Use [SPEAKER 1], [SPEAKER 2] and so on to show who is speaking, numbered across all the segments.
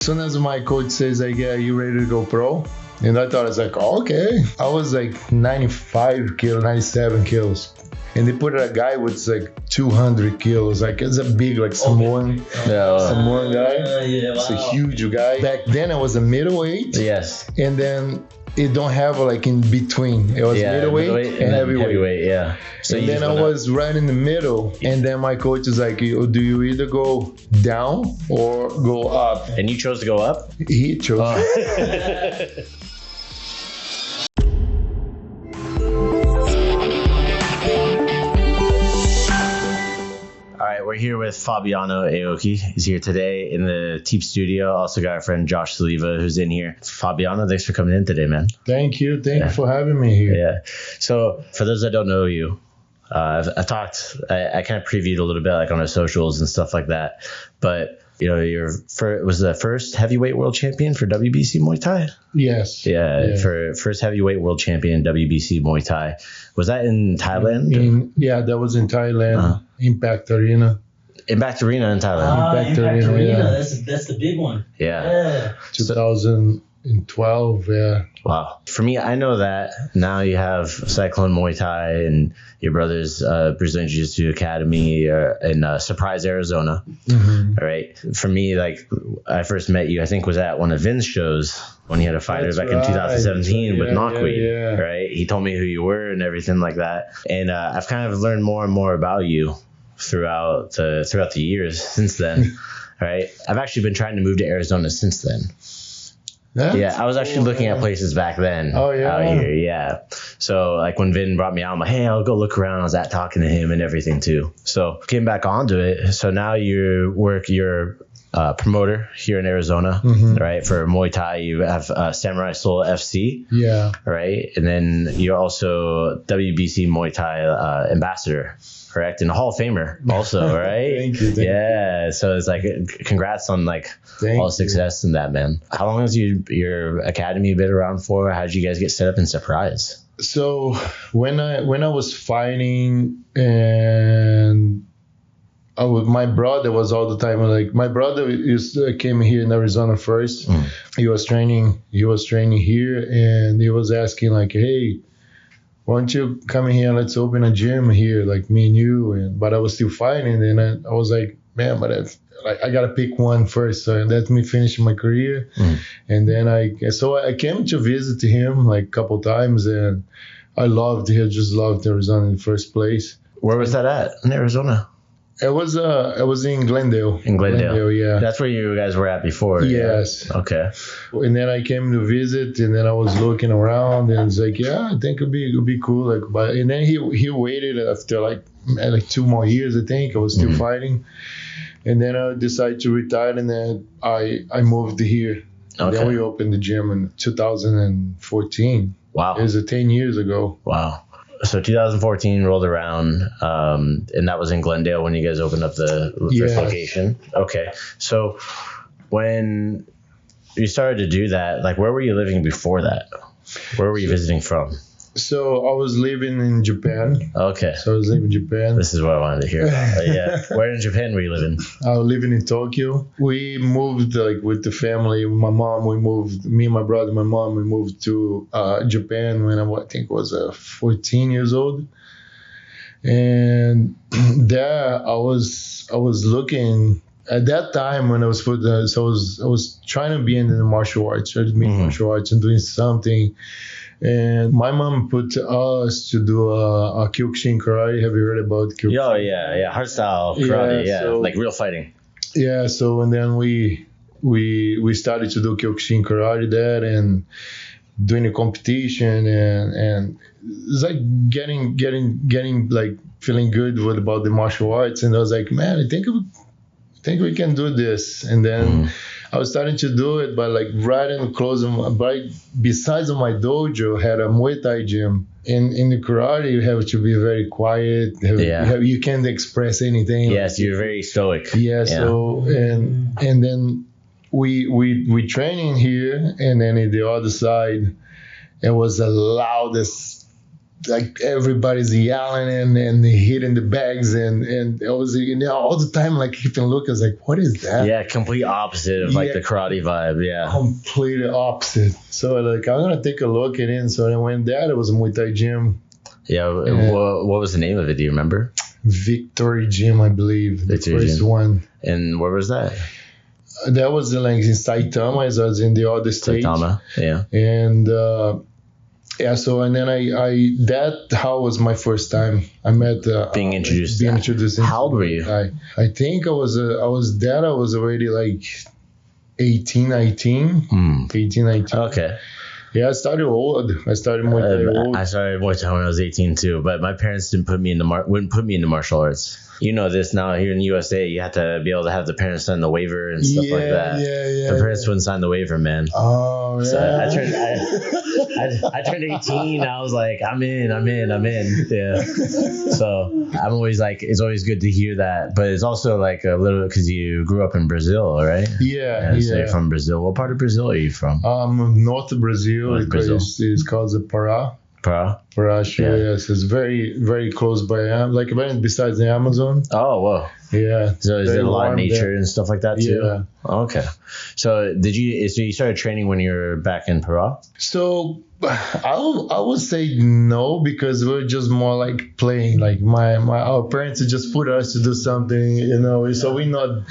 [SPEAKER 1] As soon as my coach says, like, yeah, you ready to go pro? And I thought, it's like, oh, okay. I was like 95 kilos, 97 kilos. And they put a guy with like 200 kilos. Like, it's a big, like, Samoan guy. It's a huge guy. Back then, I was a middleweight.
[SPEAKER 2] Yes.
[SPEAKER 1] And then it don't have like in between. It was middleweight and heavyweight.
[SPEAKER 2] Yeah.
[SPEAKER 1] So and then I was right in the middle. And then my coach is like, do you either go down or go up?
[SPEAKER 2] And you chose to go up?
[SPEAKER 1] He chose.
[SPEAKER 2] We're here with Fabiano Aoki. He's here today in the Teep Studio. Also got our friend Josh Saliva who's in here. Fabiano, thanks for coming in today, man.
[SPEAKER 1] Thank you. Thank you for having me here.
[SPEAKER 2] Yeah. So for those that don't know you, I kind of previewed a little bit like on our socials and stuff like that. But you know, was the first heavyweight world champion for WBC Muay Thai?
[SPEAKER 1] Yes.
[SPEAKER 2] Yeah. For first heavyweight world champion WBC Muay Thai. Was that in Thailand?
[SPEAKER 1] That was in Thailand. Impact Arena.
[SPEAKER 2] Impact Arena in Thailand.
[SPEAKER 3] Impact Arena. Yeah. That's the big one.
[SPEAKER 2] Yeah.
[SPEAKER 1] 2012. Yeah.
[SPEAKER 2] Wow. For me, I know that now you have Cyclone Muay Thai and your brother's Brazilian Jiu-Jitsu Academy in Surprise, Arizona. Mm-hmm. All right. For me, like, I first met you, I think was at one of Vin's shows when he had a fighter back in 2017 with Knockweed.
[SPEAKER 1] Yeah.
[SPEAKER 2] Right. He told me who you were and everything like that. And I've kind of learned more and more about you throughout the years since then. Right. I've actually been trying to move to Arizona since then. Yeah, I was actually looking at places back then.
[SPEAKER 1] Oh, yeah.
[SPEAKER 2] Out here, yeah. So, like, when Vin brought me out, I'm like, hey, I'll go look around. I was talking to him and everything, too. So, came back onto it. So, now you're a promoter here in Arizona, right? For Muay Thai, you have Samurai Soul FC.
[SPEAKER 1] Yeah.
[SPEAKER 2] Right? And then you're also WBC Muay Thai ambassador. Correct, and a Hall of Famer also, right?
[SPEAKER 1] Thank you.
[SPEAKER 2] So it's like, congrats on all the success in that, man. How long has your academy been around for? How did you guys get set up in Surprise?
[SPEAKER 1] So when I was fighting and my brother was all the time like my brother came here in Arizona first. He was training here, and he was asking like, hey, why don't you come in here? Let's open a gym here, like me and you. But I was still fighting, and I was like, man, but I gotta pick one first. So let me finish my career, and then I came to visit him like a couple times, and I just loved Arizona in the first place.
[SPEAKER 2] Where was that at in Arizona?
[SPEAKER 1] It was in Glendale.
[SPEAKER 2] In Glendale,
[SPEAKER 1] yeah.
[SPEAKER 2] That's where you guys were at before.
[SPEAKER 1] Yes.
[SPEAKER 2] Yeah? Okay.
[SPEAKER 1] And then I came to visit, and then I was looking around, and it's like, yeah, I think it'd be cool. And then he waited after like 2 more years. I think I was still fighting, and then I decided to retire, and then I moved here. Okay. Then we opened the gym in 2014.
[SPEAKER 2] Wow.
[SPEAKER 1] It was 10 years ago.
[SPEAKER 2] Wow. So 2014 rolled around, and that was in Glendale when you guys opened up the first location. Okay. So when you started to do that, like, where were you living before that? Where were you visiting from?
[SPEAKER 1] So I was living in Japan.
[SPEAKER 2] Okay.
[SPEAKER 1] So I was living in Japan.
[SPEAKER 2] This is what I wanted to hear. Yeah. Where in Japan were you living?
[SPEAKER 1] I was living in Tokyo. We moved with the family. My mom, me and my brother, my mom, we moved to Japan when I think was 14 years old. And there I was looking at that time when I was I was trying to be in the martial arts, martial arts and doing something. And my mom put us to do a Kyokushin karate. Have you heard about Kyokushin?
[SPEAKER 2] Oh, yeah. Hardstyle karate, so, like real fighting.
[SPEAKER 1] Yeah, so and then we started to do Kyokushin karate there and doing a competition and it's like getting like feeling good about the martial arts. And I was like, man, I think we can do this. And then I was starting to do it, but like right besides my dojo, had a Muay Thai gym. In the karate, you have to be very quiet. You can't express anything.
[SPEAKER 2] Yes, you're very stoic.
[SPEAKER 1] Yeah. So and then we training here, and then in the other side, it was the loudest like everybody's yelling and hitting the bags and I was all the time like keeping looking. I was like, what is that?
[SPEAKER 2] Yeah, complete opposite of like the karate vibe. Yeah,
[SPEAKER 1] completely opposite. So like I'm gonna take a look at it. So I went there. It was a Muay Thai gym.
[SPEAKER 2] Yeah. What was the name of it? Do you remember?
[SPEAKER 1] Victory Gym, I believe.
[SPEAKER 2] Victory
[SPEAKER 1] the first
[SPEAKER 2] Gym.
[SPEAKER 1] one.
[SPEAKER 2] And where was that?
[SPEAKER 1] That was like in Saitama, as I was in the other state.
[SPEAKER 2] Saitama. Yeah.
[SPEAKER 1] And so and then I that how was my first time I met
[SPEAKER 2] Being introduced. How old were you?
[SPEAKER 1] I think I was already like 18, 19. 18, 19.
[SPEAKER 2] Okay.
[SPEAKER 1] Yeah, I started old. I started Muay Thai old.
[SPEAKER 2] I started Muay Thai when I was 18 too, but my parents wouldn't put me into martial arts. You know this now here in the USA, you have to be able to have the parents sign the waiver and stuff like that.
[SPEAKER 1] Yeah.
[SPEAKER 2] The parents wouldn't sign the waiver, man.
[SPEAKER 1] Oh,
[SPEAKER 2] So
[SPEAKER 1] yeah.
[SPEAKER 2] I turned 18. I was like, I'm in. Yeah. So I'm always like, it's always good to hear that. But it's also like a little, because you grew up in Brazil, right?
[SPEAKER 1] Yeah.
[SPEAKER 2] So you're from Brazil. What part of Brazil are you from?
[SPEAKER 1] North Brazil. It's called the Pará.
[SPEAKER 2] Pará,
[SPEAKER 1] sure,
[SPEAKER 2] yeah.
[SPEAKER 1] Yes. It's very, very close by, like right besides the Amazon.
[SPEAKER 2] Oh, whoa.
[SPEAKER 1] Yeah.
[SPEAKER 2] So is it a lot of nature
[SPEAKER 1] there
[SPEAKER 2] and stuff like that too?
[SPEAKER 1] Yeah.
[SPEAKER 2] Okay. So you started training when you were back in Pará?
[SPEAKER 1] So I would say no, because we're just more like playing. Like our parents just put us to do something, so we're not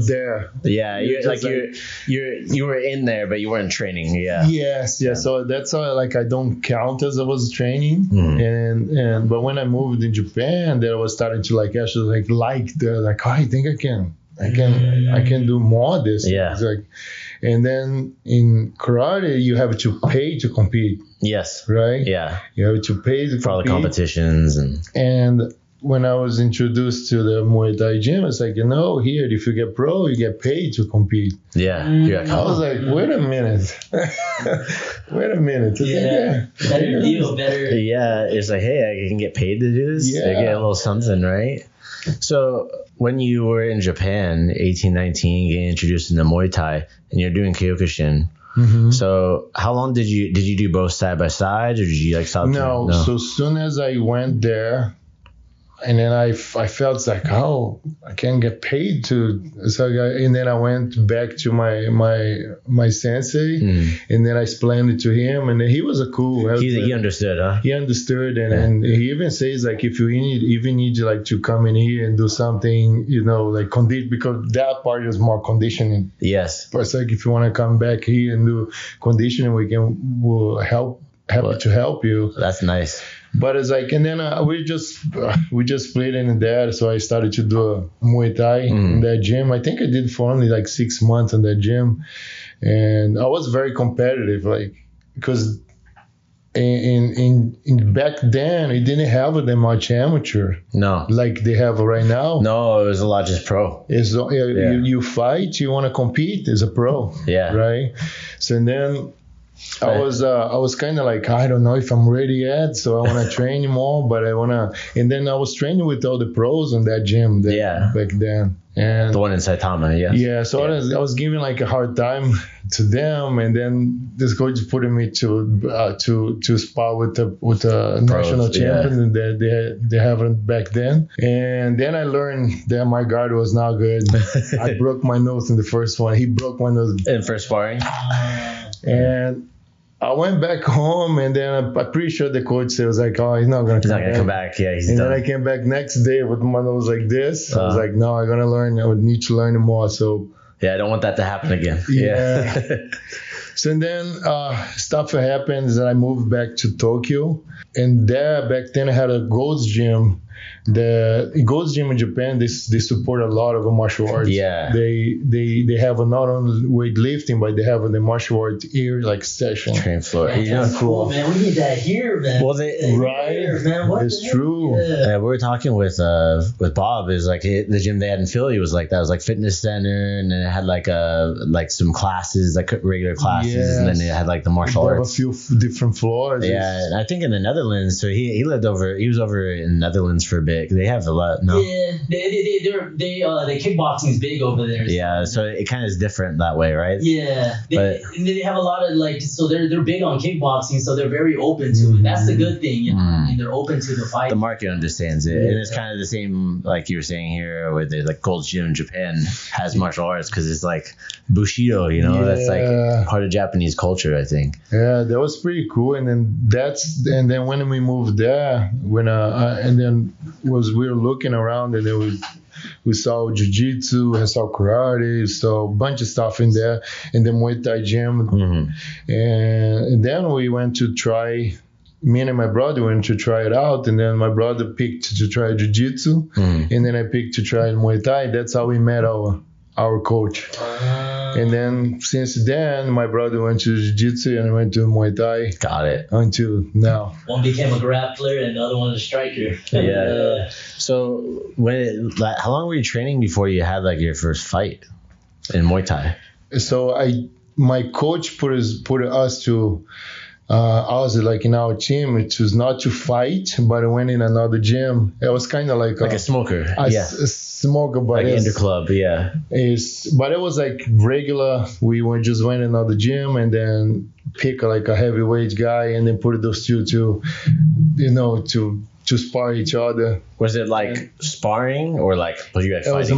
[SPEAKER 1] there.
[SPEAKER 2] Yeah, you were in there, but you weren't training. Yeah.
[SPEAKER 1] Yes. Yeah. So that's why like I don't count as I was training. And but when I moved in Japan, then I was starting to like actually like I think I can do more of this.
[SPEAKER 2] Yeah.
[SPEAKER 1] It's like, and then in karate, you have to pay to compete.
[SPEAKER 2] Yes.
[SPEAKER 1] Right?
[SPEAKER 2] Yeah.
[SPEAKER 1] You have to pay to compete.
[SPEAKER 2] For all the competitions.
[SPEAKER 1] And when I was introduced to the Muay Thai gym, it's like, here, if you get pro, you get paid to compete.
[SPEAKER 2] Yeah.
[SPEAKER 1] I was like, wait a minute.
[SPEAKER 3] Yeah. Better deal, better.
[SPEAKER 2] Yeah. It's like, hey, I can get paid to do this.
[SPEAKER 1] Yeah.
[SPEAKER 2] I get a little something, right? So when you were in Japan, 18, 19, getting introduced into Muay Thai, and you're doing Kyokushin, so how long did you do both side by side, or did you like stop?
[SPEAKER 1] No. So as soon as I went there, and then I felt like, I can't get paid to. So and then I went back to my sensei, and then I explained it to him, and he was a cool.
[SPEAKER 2] He understood, huh?
[SPEAKER 1] He understood, and he even says like, if you need like to come in here and do something, like condition, because that part is more conditioning.
[SPEAKER 2] Yes.
[SPEAKER 1] But it's like, if you want to come back here and do conditioning, we'll happy to help you.
[SPEAKER 2] That's nice.
[SPEAKER 1] But it's like, and then we just split in there. So I started to do a Muay Thai in that gym. I think I did for only like 6 months in that gym, and I was very competitive, like, because in back then it didn't have that much amateur. No. Like they have right now.
[SPEAKER 2] No, it was a lot just pro.
[SPEAKER 1] It's you fight, you want to compete as a pro.
[SPEAKER 2] Yeah.
[SPEAKER 1] Right. So then I was kind of like, I don't know if I'm ready yet, so I want to train more, but I want to. And then I was training with all the pros in that gym back then. And
[SPEAKER 2] the one in Saitama, yes.
[SPEAKER 1] Yeah, so I was giving like a hard time to them, and then this coach put me to spar with the national champion that they haven't back then. And then I learned that my guard was not good. I broke my nose in the first one. He broke my nose
[SPEAKER 2] in first sparring.
[SPEAKER 1] And I went back home, and then I'm pretty sure the coach was like, "Oh, he's not gonna come back."
[SPEAKER 2] Yeah, he's
[SPEAKER 1] and
[SPEAKER 2] done.
[SPEAKER 1] Then I came back next day with my nose like this. I was like, "No, I'm gonna learn. I would need to learn more." So
[SPEAKER 2] yeah, I don't want that to happen again.
[SPEAKER 1] Yeah. So then stuff happens, and I moved back to Tokyo, and there back then I had a Gold's Gym. The Gold's Gym in Japan, they support a lot of martial arts.
[SPEAKER 2] Yeah.
[SPEAKER 1] They have not only weightlifting, but they have the martial arts like session.
[SPEAKER 2] Train floor.
[SPEAKER 3] That's cool, man. We need that here, man.
[SPEAKER 2] Well,
[SPEAKER 3] man.
[SPEAKER 1] It's true.
[SPEAKER 2] Yeah. We were talking with Bob. Is like the gym they had in Philly was like that. It was like fitness center, and then it had like some classes, like regular classes, and then it had like the martial arts.
[SPEAKER 1] A few different floors.
[SPEAKER 2] Yeah, and I think in the Netherlands. So he was over in the Netherlands hands for a bit. They have a lot. No.
[SPEAKER 3] Yeah, the kickboxing is big over there.
[SPEAKER 2] Yeah, so it kind of is different that way, right?
[SPEAKER 3] Yeah,
[SPEAKER 2] But-
[SPEAKER 3] they have a lot of like, so they're big on kickboxing, so they're very open to it. That's the good thing, you know. I mean, they're open to the fight.
[SPEAKER 2] The market understands it, and it's kind of the same like you were saying here, where the like Gold's Gym in Japan has martial arts because it's like Bushido, you know, that's like part of Japanese culture, I think.
[SPEAKER 1] Yeah, that was pretty cool. And then when we moved there, we were looking around, and then we saw Jiu-Jitsu and saw karate, saw a bunch of stuff in there in the Muay Thai gym. And then we went to try. Me and my brother went to try it out, and then my brother picked to try Jiu-Jitsu, and then I picked to try Muay Thai. That's how we met our coach. And then since then, my brother went to Jiu-Jitsu and I went to Muay Thai.
[SPEAKER 2] Got it.
[SPEAKER 1] Until now.
[SPEAKER 3] One became a grappler and the other one a striker.
[SPEAKER 2] Yeah. So how long were you training before you had like your first fight in Muay Thai?
[SPEAKER 1] So my coach put us to. I was like in our team. It was not to fight, but I went in another gym. It was kind of like
[SPEAKER 2] a smoker.
[SPEAKER 1] A smoker, but
[SPEAKER 2] like interclub, yeah.
[SPEAKER 1] But it was like regular. We just went in another gym and then pick like a heavyweight guy and then put those two to spar each other.
[SPEAKER 2] Was it like sparring or like you guys fighting?
[SPEAKER 1] It was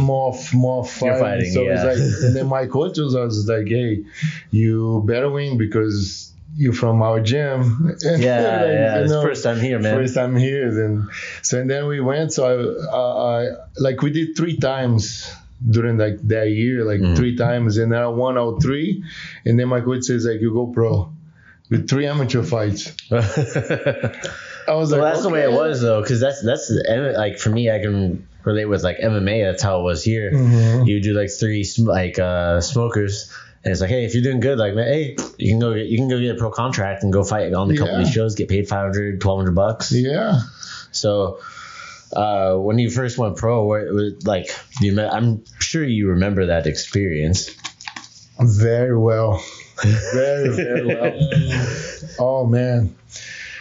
[SPEAKER 1] more fighting.
[SPEAKER 2] You're fighting,
[SPEAKER 1] so
[SPEAKER 2] yeah.
[SPEAKER 1] It was like, and then my coach was like, "Hey, you better win because." You from our gym.
[SPEAKER 2] Yeah. It's first time here, man.
[SPEAKER 1] First time here. And then we went. So I like we did 3 times during like that year, like 3 times. And then I won all 3. And then my coach says like, you go pro with 3 amateur fights. I was like,
[SPEAKER 2] that's the way it was though. Cause that's like for me, I can relate with like MMA. That's how it was here. You do like 3 smokers. And it's like, hey, if you're doing good, like, man, hey, you can go get a pro contract and go fight on a couple of these shows, get paid $500, $1,200.
[SPEAKER 1] Yeah.
[SPEAKER 2] So, when you first went pro, like, I'm sure you remember that experience.
[SPEAKER 1] Very well. Very, very well. Oh man.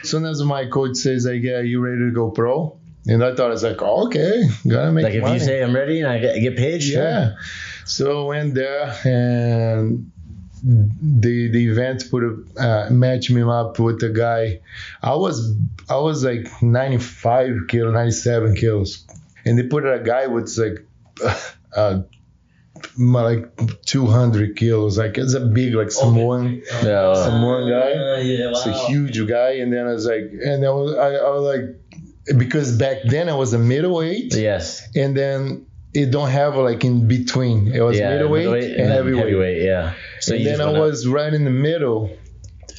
[SPEAKER 1] As soon as my coach says like, yeah, you ready to go pro? And I thought it's like, oh, okay, gotta make money.
[SPEAKER 2] Like if you say I'm ready and I get paid,
[SPEAKER 1] yeah.
[SPEAKER 2] Sure.
[SPEAKER 1] So I went there and the event matched me up with a guy. I was like 95 kilos, 97 kilos, and they put a guy with like 200 kilos. Like it's a big like Samoan guy.
[SPEAKER 3] Yeah,
[SPEAKER 1] It's a huge guy. And then I was like, because back then I was a middleweight.
[SPEAKER 2] Yes.
[SPEAKER 1] And then it don't have like in between. It was middleweight and heavyweight.
[SPEAKER 2] Yeah. So
[SPEAKER 1] and then I was right in the middle.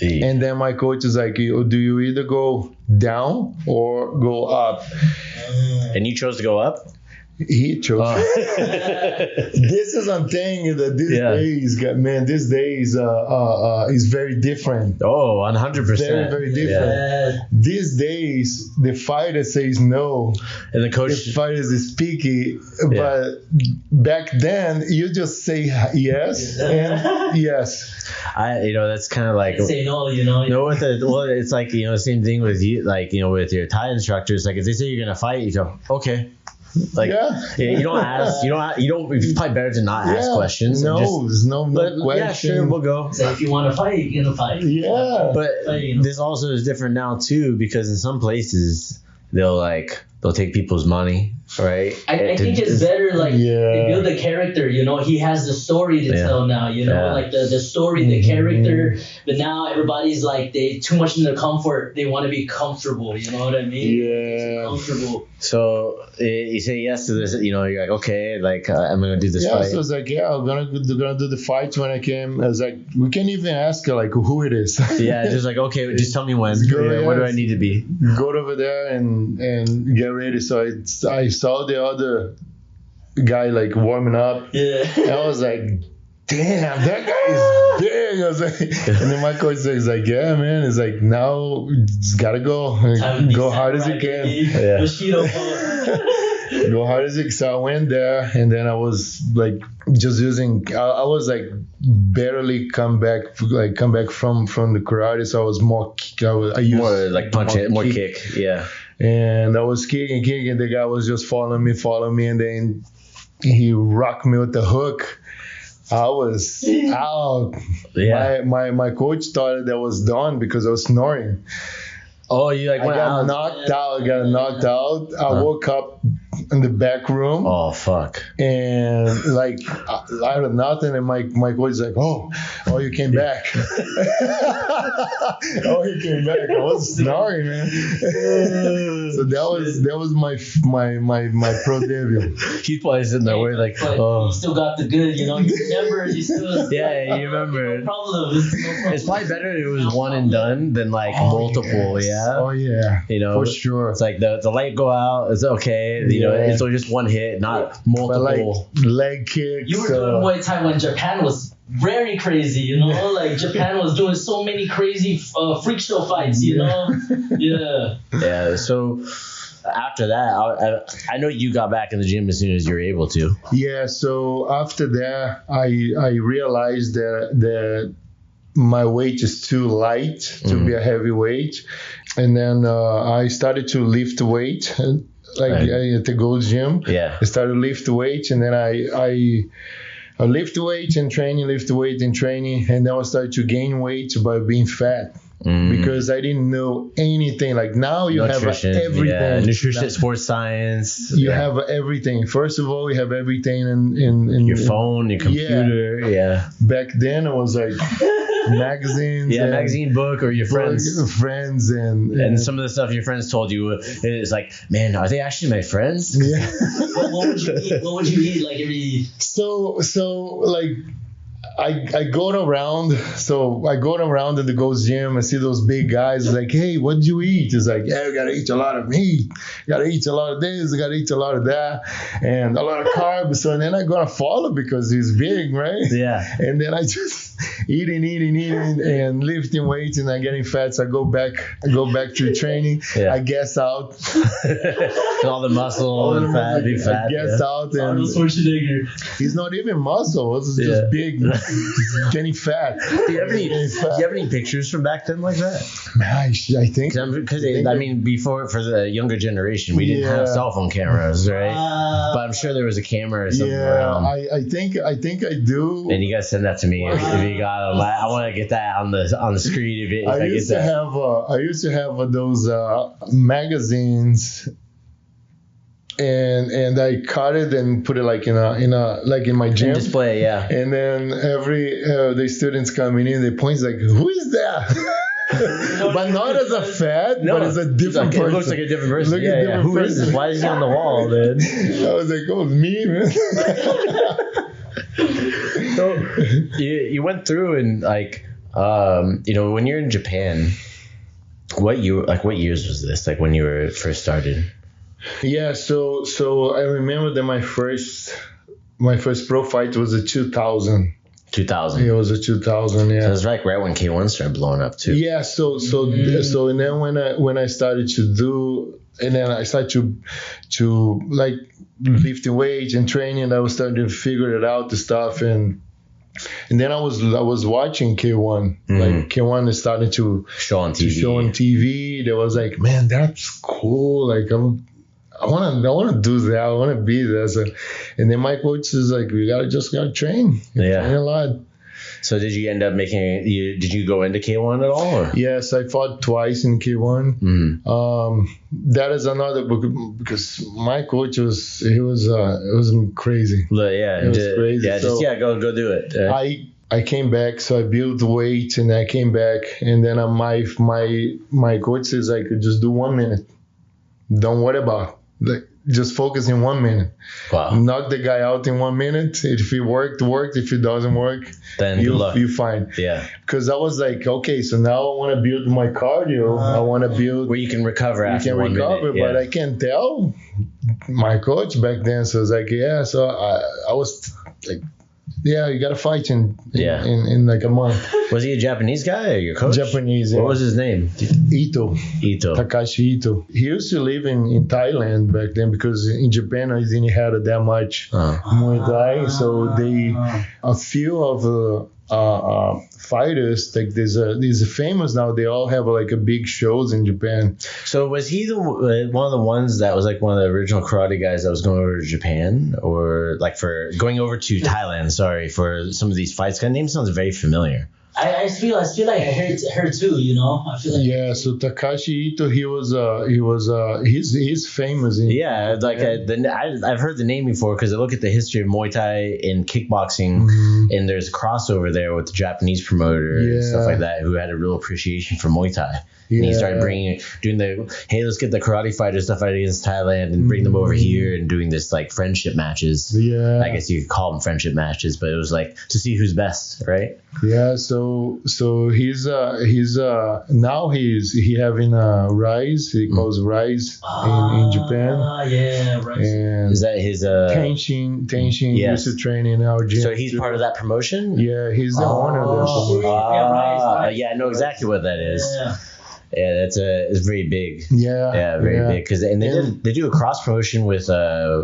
[SPEAKER 1] And then my coach is like, do you either go down or go up?
[SPEAKER 2] And you chose to go up?
[SPEAKER 1] He chose. This is I'm telling you that these days is very different.
[SPEAKER 2] Oh, 100%.
[SPEAKER 1] Very, very different.
[SPEAKER 3] Yeah.
[SPEAKER 1] These days, the fighter says no,
[SPEAKER 2] and the coach.
[SPEAKER 1] The fighter is picky. But back then, you just say yes and yes.
[SPEAKER 2] That's kind of like
[SPEAKER 3] say no, you know.
[SPEAKER 2] No, it's like same thing with you, like with your Thai instructors. Like if they say you're gonna fight, you go okay. Like you don't ask, it's probably better to not ask questions.
[SPEAKER 1] There's no question.
[SPEAKER 2] Yeah, sure, we'll go.
[SPEAKER 3] So if you want to fight, you're gonna fight.
[SPEAKER 1] Yeah.
[SPEAKER 2] But this also is different now too, because in some places they'll take people's money, right?
[SPEAKER 3] I think it's better they build the character, he has the story to tell now, like the story, the character, but now everybody's like they too much in the comfort, they want to be comfortable, you know what I mean?
[SPEAKER 1] Yeah.
[SPEAKER 3] Comfortable.
[SPEAKER 2] So you say yes to this, you're like, okay, like I'm gonna do this fight.
[SPEAKER 1] So I was like, I'm gonna do the fight when I came. I was like, we can't even ask her like who it is.
[SPEAKER 2] Yeah, just like, okay, just tell me when. Where do I need to be?
[SPEAKER 1] Go over there and get ready. So I saw the other guy like warming up.
[SPEAKER 3] Yeah.
[SPEAKER 1] And I was like, damn, that guy is big. I was like, and then my coach says like, yeah, man. It's like now just gotta go. Go hard as you can.
[SPEAKER 2] Yeah.
[SPEAKER 1] Go hard as you can. So I went there, and then I was like just using. I was like barely come back from the karate. So I was more. I used
[SPEAKER 2] more like punch it, more kick. Yeah.
[SPEAKER 1] And I was kicking, the guy was just following me, and then he rocked me with the hook. I was out.
[SPEAKER 2] Yeah.
[SPEAKER 1] My coach thought that was done because I was snoring.
[SPEAKER 2] Oh, you like went out?
[SPEAKER 1] I got knocked out. I woke up in the back room.
[SPEAKER 2] Oh, fuck.
[SPEAKER 1] And like I had nothing, and my coach is like, oh, you came back. Oh, he came back. I was snoring, man. So that was my pro debut.
[SPEAKER 2] He's probably sitting there where like,
[SPEAKER 3] you still got the good, you know. You remember, you still.
[SPEAKER 2] Yeah, you remember.
[SPEAKER 3] No problem.
[SPEAKER 2] It's probably better if it was one and done than like multiple.
[SPEAKER 1] Yes.
[SPEAKER 2] Yeah.
[SPEAKER 1] Oh yeah.
[SPEAKER 2] You know,
[SPEAKER 1] for sure.
[SPEAKER 2] It's like the light go out. It's okay. You know, it's just one hit, not multiple.
[SPEAKER 1] But like leg kicks.
[SPEAKER 3] You were doing Muay Thai when Japan was very crazy, you know. Like Japan was doing so many crazy freak show fights, you know. Yeah.
[SPEAKER 2] Yeah. So after that, I know you got back in the gym as soon as you were able to.
[SPEAKER 1] Yeah. So after that, I realized that my weight is too light to be a heavyweight, and then I started to lift weight. At the Gold's Gym.
[SPEAKER 2] Yeah.
[SPEAKER 1] I started lift weight, and then I lift weight and training, and then I started to gain weight by being fat. Because I didn't know anything. Like now you
[SPEAKER 2] nutrition,
[SPEAKER 1] have everything.
[SPEAKER 2] Yeah. Nutrition, sports science.
[SPEAKER 1] You have everything. First of all, you have everything in
[SPEAKER 2] your phone, your computer. Yeah.
[SPEAKER 1] Back then it was like magazines.
[SPEAKER 2] Yeah, magazine, book, or your friends.
[SPEAKER 1] And
[SPEAKER 2] some of the stuff your friends told you is like, man, are they actually my friends?
[SPEAKER 1] Yeah.
[SPEAKER 3] What would you eat? What would you eat like every?
[SPEAKER 1] So like. I go around in the Gold's Gym and see those big guys like, hey, what do you eat? It's like, yeah, you gotta eat a lot of meat, gotta eat a lot of this, gotta eat a lot of that, and a lot of carbs. So then I gotta follow because he's big, right?
[SPEAKER 2] Yeah.
[SPEAKER 1] And then I just eating and lifting weights, and I'm getting fat. So I go back to training.
[SPEAKER 2] Yeah.
[SPEAKER 1] I gas out.
[SPEAKER 2] All the muscle and fat, big fat.
[SPEAKER 1] I gas out, and
[SPEAKER 3] Arnold Schwarzenegger.
[SPEAKER 1] he's not even muscle. It's just big. Getting fat.
[SPEAKER 2] Do you have any pictures from back then like that?
[SPEAKER 1] I think.
[SPEAKER 2] Because I mean, before, for the younger generation, we didn't have cell phone cameras, right? But I'm sure there was a camera or something around.
[SPEAKER 1] I think I do.
[SPEAKER 2] And you guys send that to me if you got them. I want to get that on the screen.
[SPEAKER 1] I used to have those magazines. And I cut it and put it like in my gym
[SPEAKER 2] display, yeah.
[SPEAKER 1] And then every the students coming in, they point like, who is that? But not as a fat, but as a different person.
[SPEAKER 2] It looks like a different person. Who is this? Why is he on the wall, man?
[SPEAKER 1] I was like, oh, me, man.
[SPEAKER 2] So you went through and when you're in Japan, what years was this? Like when you were first started?
[SPEAKER 1] Yeah, so I remember that my first pro fight was a 2000.
[SPEAKER 2] 2000.
[SPEAKER 1] It was a 2000. Yeah.
[SPEAKER 2] So it was like right when K1 started blowing up too.
[SPEAKER 1] Yeah. So and then when I started to do, and then I started to like lifting weights and training, I was starting to figure it out, the stuff, and then I was watching K1. Like K1 is starting to
[SPEAKER 2] show on TV.
[SPEAKER 1] There was like, man, that's cool. Like I want to do that. I want to be there. So, and then my coach is like, we gotta train.
[SPEAKER 2] Yeah.
[SPEAKER 1] Train a lot.
[SPEAKER 2] So did you end up did you go into K1 at all? Or?
[SPEAKER 1] Yes, I fought twice in K1. That is another book because my coach was crazy.
[SPEAKER 2] Yeah,
[SPEAKER 1] it was crazy.
[SPEAKER 2] Yeah,
[SPEAKER 1] so
[SPEAKER 2] go do it.
[SPEAKER 1] I came back, so I built weight and I came back, and then my coach says I could just do 1 minute. Don't worry about just focus in 1 minute.
[SPEAKER 2] Wow.
[SPEAKER 1] Knock the guy out in 1 minute. If it worked. If it doesn't work,
[SPEAKER 2] then
[SPEAKER 1] you fine.
[SPEAKER 2] Yeah.
[SPEAKER 1] Because I was like, okay, so now I want to build my cardio. I want to build
[SPEAKER 2] where you can recover after 1 minute. Yeah.
[SPEAKER 1] But I can't tell my coach back then. So I was like, yeah. So I was like, yeah, you got to fight in like a month.
[SPEAKER 2] Was he a Japanese guy or your coach?
[SPEAKER 1] Japanese, yeah.
[SPEAKER 2] What was his name?
[SPEAKER 1] Ito. Takashi Ito. He used to live in Thailand back then because in Japan I didn't have that much Muay Thai. So a few of fighters, like these famous now, they all have like a big shows in Japan.
[SPEAKER 2] So was he one of the ones that was like one of the original karate guys that was going over to Japan, or like for going over to Thailand? Sorry, for some of these fights. That name sounds very familiar.
[SPEAKER 3] I feel like I heard her too, you know. I feel like
[SPEAKER 1] So Takashi Ito, he's famous.
[SPEAKER 2] I've heard the name before because I look at the history of Muay Thai and kickboxing, and there's a crossover there with the Japanese promoter and stuff like that who had a real appreciation for Muay Thai. And he started hey, let's get the karate fighters to fight against Thailand and bring them over here and doing this like friendship matches. Yeah, I guess you could call them friendship matches, but it was like to see who's best, right?
[SPEAKER 1] Yeah, so he's now he having a Rise. He calls Rise in Japan.
[SPEAKER 3] Yeah, Rise.
[SPEAKER 1] And
[SPEAKER 2] is that his
[SPEAKER 1] Tenshin used to train in our gym.
[SPEAKER 2] So he's part of that promotion?
[SPEAKER 1] Yeah, he's the owner of that promotion.
[SPEAKER 3] Rise.
[SPEAKER 2] Yeah, I know exactly what that is. Yeah, it's very big. Very big. Because they do a cross promotion with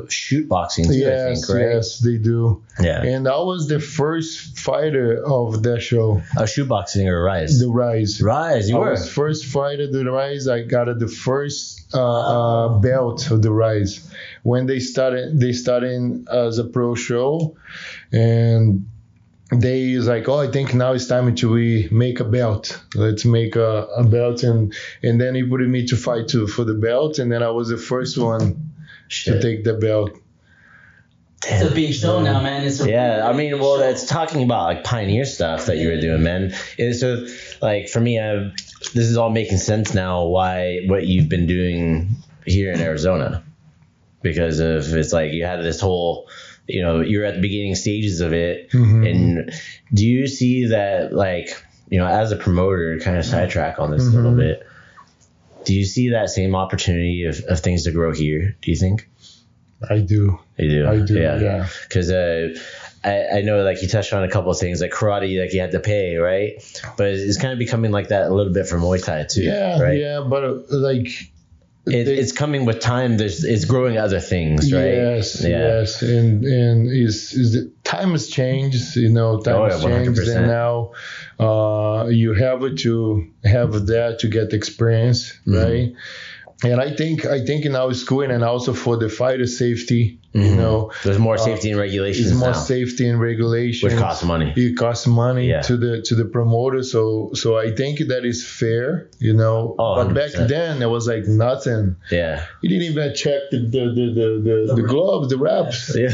[SPEAKER 2] shoot boxing too. I think, right?
[SPEAKER 1] Yes, they do.
[SPEAKER 2] Yeah,
[SPEAKER 1] and I was the first fighter of that show.
[SPEAKER 2] Shoot boxing or Rise?
[SPEAKER 1] The Rise.
[SPEAKER 2] You were
[SPEAKER 1] was first fighter of the Rise. I got the first belt of the Rise when they started as a pro show, and they was like, I think now it's time we make a belt. Let's make a belt, and then he put me to fight for the belt, and then I was the first one to take the belt.
[SPEAKER 3] It's a big show now, man.
[SPEAKER 2] That's talking about like pioneer stuff that you were doing, man. And so, like for me, this is all making sense now. What you've been doing here in Arizona, because of it's like you had this whole. You're at the beginning stages of it. And do you see that, like, as a promoter, kind of sidetrack on this a little bit, do you see that same opportunity of things to grow here, do you think?
[SPEAKER 1] I do.
[SPEAKER 2] You do?
[SPEAKER 1] I do,
[SPEAKER 2] yeah. Because I know, like, you touched on a couple of things, like karate, like, you had to pay, right? But it's kind of becoming like that a little bit for Muay Thai, too, right?
[SPEAKER 1] Yeah, but, like...
[SPEAKER 2] It's coming with time. It's growing other things, right?
[SPEAKER 1] Yes, and the time has changed. Time has changed, 100%. And now you have to have that to get experience, right? And I think now it's cool, and also for the fighter safety,
[SPEAKER 2] there's more safety and regulations.
[SPEAKER 1] There's more safety and regulations,
[SPEAKER 2] which costs money.
[SPEAKER 1] It costs money to the promoter. So I think that is fair, But back then it was like nothing.
[SPEAKER 2] Yeah,
[SPEAKER 1] you didn't even check the gloves, the wraps.
[SPEAKER 2] Yeah,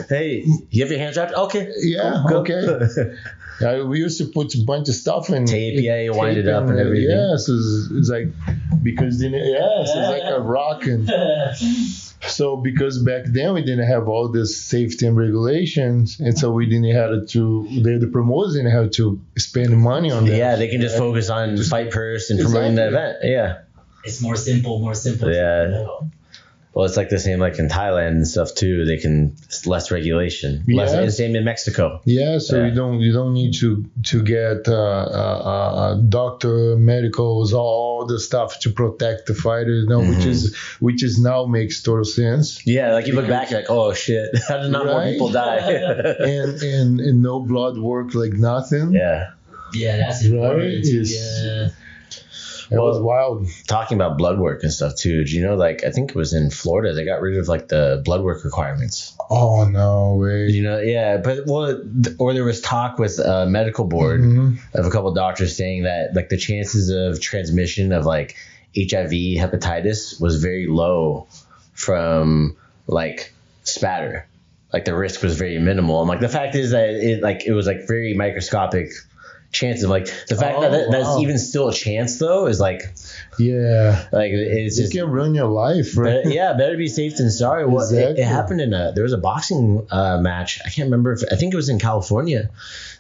[SPEAKER 2] hey, you have your hands wrapped? Okay.
[SPEAKER 1] Yeah. Okay. We used to put a bunch of stuff in
[SPEAKER 2] tape, you wind it up and everything.
[SPEAKER 1] Yes, it's like because it's like a rock, and so because back then we didn't have all this safety and regulations, and so we didn't have to. The promoters didn't have to spend money on that.
[SPEAKER 2] Yeah, they can just focus on fight purse and promoting the event. Yeah,
[SPEAKER 3] it's more simple.
[SPEAKER 2] Yeah. Well, it's like the same like in Thailand and stuff too. They can less regulation. And same in Mexico.
[SPEAKER 1] Yeah, so you don't need to get doctor, medicals, all the stuff to protect the fighter. Which is now makes total sense.
[SPEAKER 2] Yeah, like you look back, you're like, oh shit, how did not more people die?
[SPEAKER 1] and no blood work, like nothing.
[SPEAKER 2] Yeah,
[SPEAKER 3] that's important.
[SPEAKER 1] It was wild.
[SPEAKER 2] Talking about blood work and stuff too. Do you know, like, I think it was in Florida, they got rid of like the blood work requirements.
[SPEAKER 1] Oh, no way.
[SPEAKER 2] Or there was talk with a medical board of a couple of doctors saying that like the chances of transmission of like HIV, hepatitis was very low from like spatter. Like the risk was very minimal. And like the fact is that it was like very microscopic chances. Like the fact that's even still a chance though is like like it's just,
[SPEAKER 1] can ruin your life, right?
[SPEAKER 2] Better be safe than sorry. Exactly. Well, it happened there was a boxing match. I can't remember I think it was in California.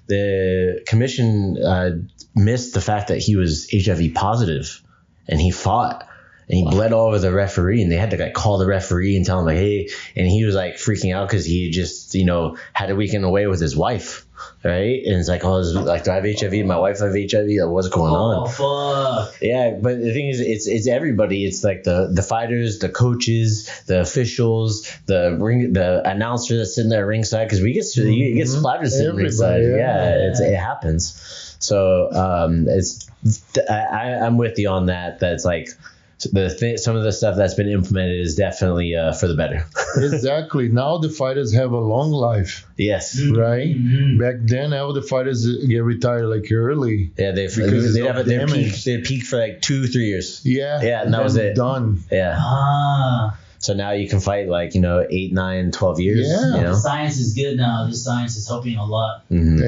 [SPEAKER 2] The commission missed the fact that he was HIV positive and he fought, And he bled all over the referee, and they had to like call the referee and tell him like, hey, and he was like freaking out because he just, you know, had a weekend away with his wife, right? And it's like, oh, like, do I have HIV? My wife have HIV? Like, what's going on?
[SPEAKER 3] Oh, fuck.
[SPEAKER 2] Yeah, but the thing is, it's everybody. It's like the fighters, the coaches, the officials, the announcer that's sitting there ringside, because you get splattered sitting ringside. Yeah, it happens. So I'm with you on that. That's like, some of the stuff that's been implemented is definitely for the better.
[SPEAKER 1] Exactly. Now the fighters have a long life.
[SPEAKER 2] Yes.
[SPEAKER 1] Right. Back then, all the fighters get retired like early.
[SPEAKER 2] Yeah, they'd have their peak for like 2-3 years.
[SPEAKER 1] Yeah.
[SPEAKER 2] Yeah, and that was it.
[SPEAKER 1] Done.
[SPEAKER 2] Yeah. So now you can fight like, 8, 9, 12 years.
[SPEAKER 1] Yeah.
[SPEAKER 3] The science is good now. The science is helping a lot.
[SPEAKER 2] Mm-hmm.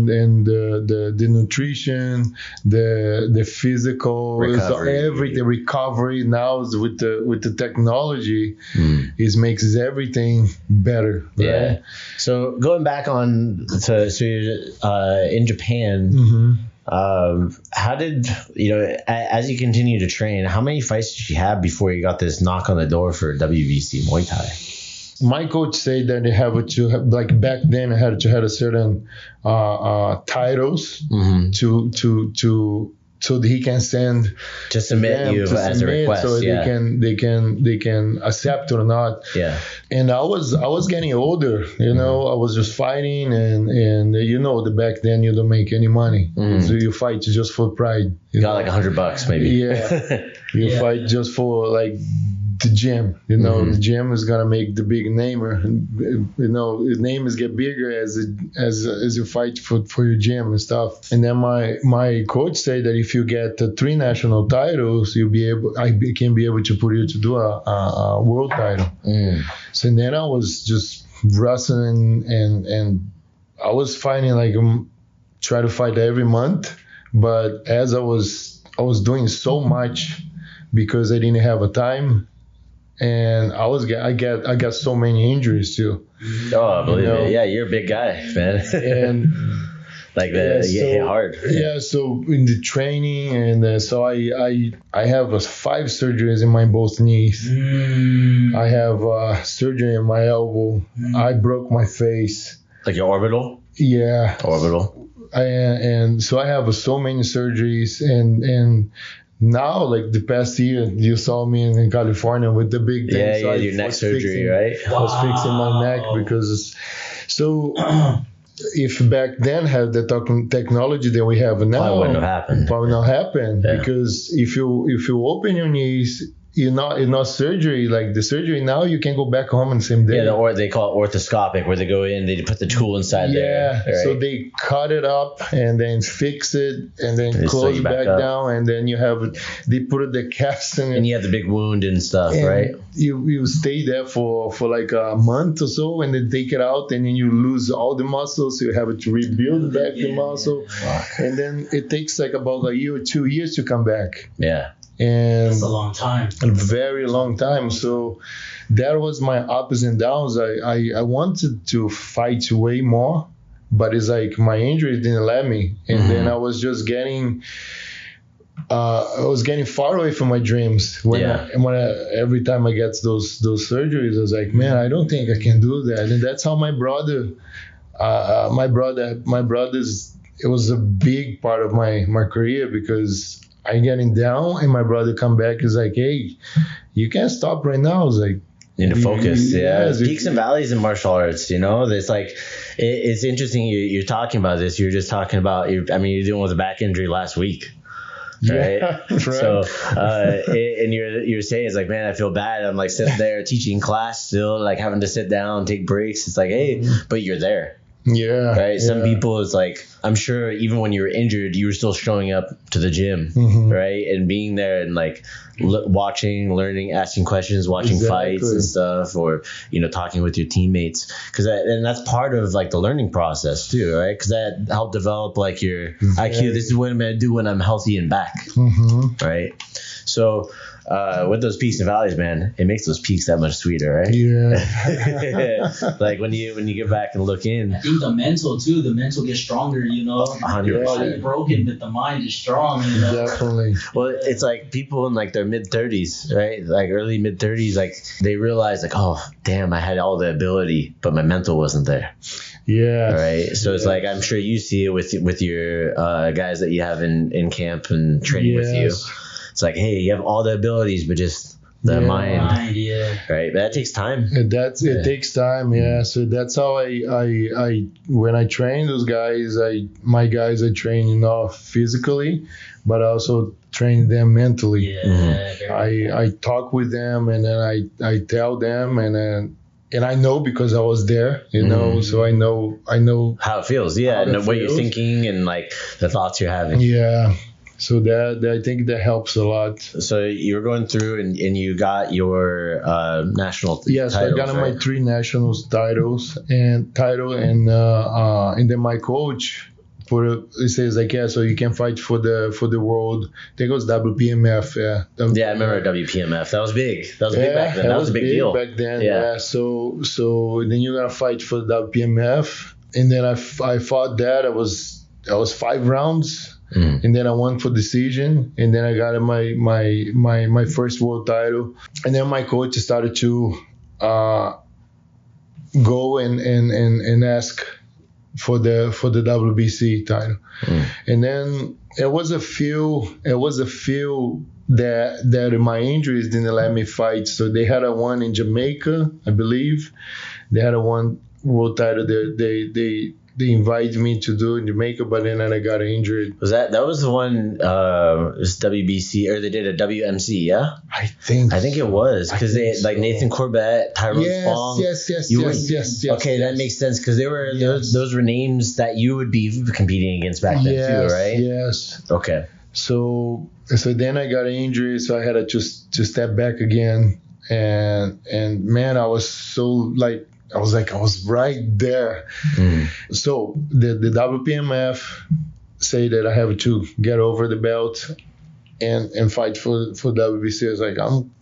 [SPEAKER 1] And the nutrition, the physical,
[SPEAKER 2] recovery.
[SPEAKER 1] The recovery now is with the technology, it makes everything better. Right?
[SPEAKER 2] Yeah. So going back on to you're in Japan.
[SPEAKER 1] Mm-hmm.
[SPEAKER 2] How did as you continue to train, how many fights did you have before you got this knock on the door for WBC Muay Thai?
[SPEAKER 1] My coach said that they have to have, like back then I had to have a certain titles so that he can send
[SPEAKER 2] to submit you as a request,
[SPEAKER 1] so they can accept or not.
[SPEAKER 2] Yeah.
[SPEAKER 1] And I was getting older, I was just fighting, and the back then you don't make any money, so you fight just for pride.
[SPEAKER 2] You got like $100 maybe.
[SPEAKER 1] Yeah. You fight just for like the gym, the gym is gonna make the big namer. The names get bigger as you fight for your gym and stuff. And then my coach said that if you get 3 national titles, I can be able to put you to do a world title. So then I was just wrestling and I was fighting like try to fight every month, but as I was doing so much because I didn't have a time. And I got so many injuries too.
[SPEAKER 2] Oh, I believe it. Yeah, you're a big guy, man.
[SPEAKER 1] And
[SPEAKER 2] like that, you get hit hard.
[SPEAKER 1] Yeah. So in the training, and so I have 5 surgeries in my both knees. I have surgery in my elbow. I broke my face.
[SPEAKER 2] Like your orbital.
[SPEAKER 1] Yeah.
[SPEAKER 2] Orbital.
[SPEAKER 1] And so I have so many surgeries, and now, like the past year, you saw me in California with the big thing.
[SPEAKER 2] Yeah, your neck surgery, right?
[SPEAKER 1] I was fixing my neck because if back then had the technology that we have now,
[SPEAKER 2] probably wouldn't have happened.
[SPEAKER 1] Because if you open your knees, you're not surgery. Like the surgery now, you can go back home in the same day.
[SPEAKER 2] Yeah, or they call it orthoscopic, where they go in, they put the tool inside there.
[SPEAKER 1] Yeah, so they cut it up and then fix it and then close back down, and then they put the cast in it.
[SPEAKER 2] And you have the big wound and stuff, right?
[SPEAKER 1] You stay there for like a month or so, and then take it out, and then you lose all the muscles. So you have to rebuild back the muscle, and then it takes like about a year or 2 years to come back.
[SPEAKER 2] Yeah.
[SPEAKER 1] And
[SPEAKER 3] that's a long time.
[SPEAKER 1] A very long time. So that was my ups and downs. I wanted to fight way more, but it's like my injury didn't let me. And then I was just getting far away from my dreams. Every time I get those surgeries, I was like, man, I don't think I can do that. And that's how my brothers, it was a big part of my career, because I getting down and my brother come back is like, hey, you can't stop right now. I was like,
[SPEAKER 2] need to focus. Peaks and valleys in martial arts, it's like, it's interesting you're talking about this. You're just talking about, you're dealing with a back injury last week. Right?
[SPEAKER 1] Yeah, right.
[SPEAKER 2] So and you're saying, it's like, man, I feel bad. I'm like sitting there teaching class still, like having to sit down, take breaks. It's like, hey, but you're there.
[SPEAKER 1] Yeah.
[SPEAKER 2] Right. Some people, it's like, I'm sure even when you were injured, you were still showing up to the gym, right? And being there and like watching, learning, asking questions, watching fights and stuff, or, talking with your teammates. And that's part of like the learning process too, right? Because that helped develop like your IQ. This is what I'm going to do when I'm healthy and back. Right. So, with those peaks and valleys, man, it makes those peaks that much sweeter, right?
[SPEAKER 1] Yeah.
[SPEAKER 2] Like when you get back and look in.
[SPEAKER 3] I think the mental gets stronger, you know.
[SPEAKER 2] 100%.
[SPEAKER 3] Your body's broken, but the mind is strong, you know.
[SPEAKER 1] Definitely.
[SPEAKER 2] Well, it's like people in like their mid-30s, right? Like early mid-30s, like they realize like, oh, damn, I had all the ability, but my mental wasn't there.
[SPEAKER 1] Yeah.
[SPEAKER 2] Right. So it's like, I'm sure you see it with your guys that you have in camp and training with you. It's like, hey, you have all the abilities, but just the mind. Right. But that takes time.
[SPEAKER 1] It takes time. Yeah. So that's how I when I train those guys, I train, physically, but I also train them mentally.
[SPEAKER 3] Yeah.
[SPEAKER 1] I talk with them, and then I tell them, and I know because I was there, so I know
[SPEAKER 2] how it feels. Yeah. And what you're thinking and like the thoughts you're having.
[SPEAKER 1] Yeah. So that I think that helps a lot.
[SPEAKER 2] So you were going through and you got your national titles.
[SPEAKER 1] Yes, I got my 3 national titles and then my coach he says like, yeah, so you can fight for the world. I think it was WPMF.
[SPEAKER 2] Yeah, I remember WPMF. That was big. That was big back then. That was a big deal
[SPEAKER 1] back then. Yeah. So then you're gonna fight for the WPMF, and then I fought that. I was 5 rounds. And then I won for decision, and then I got my first world title, and then my coach started to go and ask for the WBC title, and then it was a few that my injuries didn't let me fight. So they had a one in Jamaica, I believe. They had a one world title they invited me to do in Jamaica, but then I got injured.
[SPEAKER 2] That was the one? It was WBC, or they did a WMC? Yeah,
[SPEAKER 1] I think
[SPEAKER 2] it was because they
[SPEAKER 1] so.
[SPEAKER 2] Like Nathan Corbett, Tyrone Spong.
[SPEAKER 1] Yes.
[SPEAKER 2] Okay, that makes sense because they were those were names that you would be competing against back then too, right?
[SPEAKER 1] Yes.
[SPEAKER 2] Okay.
[SPEAKER 1] So then I got an injury, so I had to step back again, and man, I was so I was right there. So the WPMF say that I have to get over the belt and fight for WBC. I was like, I'm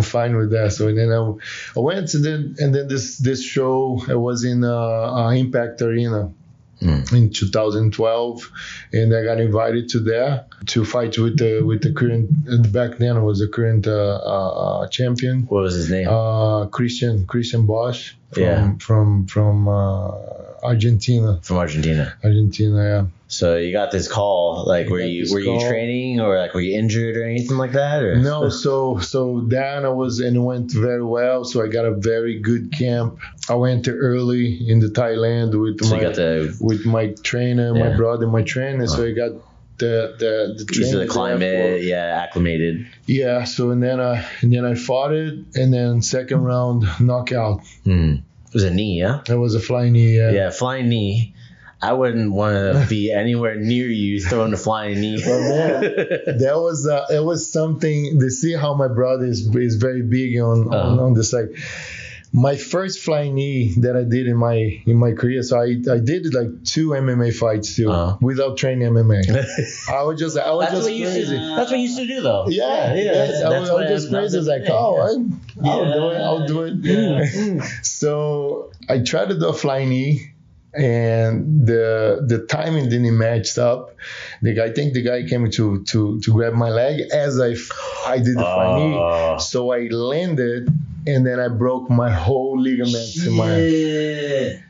[SPEAKER 1] fine with that. So then I went, and then this show, I was in Impact Arena in 2012, and I got invited to there to fight with the current, back then it was the current champion.
[SPEAKER 2] What was his name?
[SPEAKER 1] Christian Bosch from Argentina.
[SPEAKER 2] From Argentina,
[SPEAKER 1] yeah.
[SPEAKER 2] So you got this call, like were you training, or like were you injured or anything like that? Or?
[SPEAKER 1] No, so then it went very well. So I got a very good camp. I went early in the Thailand with my trainer, my brother, my trainer. So I got the
[SPEAKER 2] used to the climate, acclimated.
[SPEAKER 1] Yeah. So and then I fought it, and then second round knockout.
[SPEAKER 2] It was a knee, yeah.
[SPEAKER 1] It was a flying knee. Yeah,
[SPEAKER 2] flying knee. I wouldn't want to be anywhere near you throwing a flying knee.
[SPEAKER 1] Well, man, it was something to see how my brother is very big on the side. My first flying knee that I did in my career, so I did like 2 MMA fights too without training MMA. I was just crazy.
[SPEAKER 2] That's what you used to do though.
[SPEAKER 1] Yeah. I was just crazy. I was like, I'll do it. Yeah. So I tried to do a flying knee. And the timing didn't match up. I think the guy came to grab my leg as I did the flying knee. So I landed, and then I broke my whole ligaments in my knees.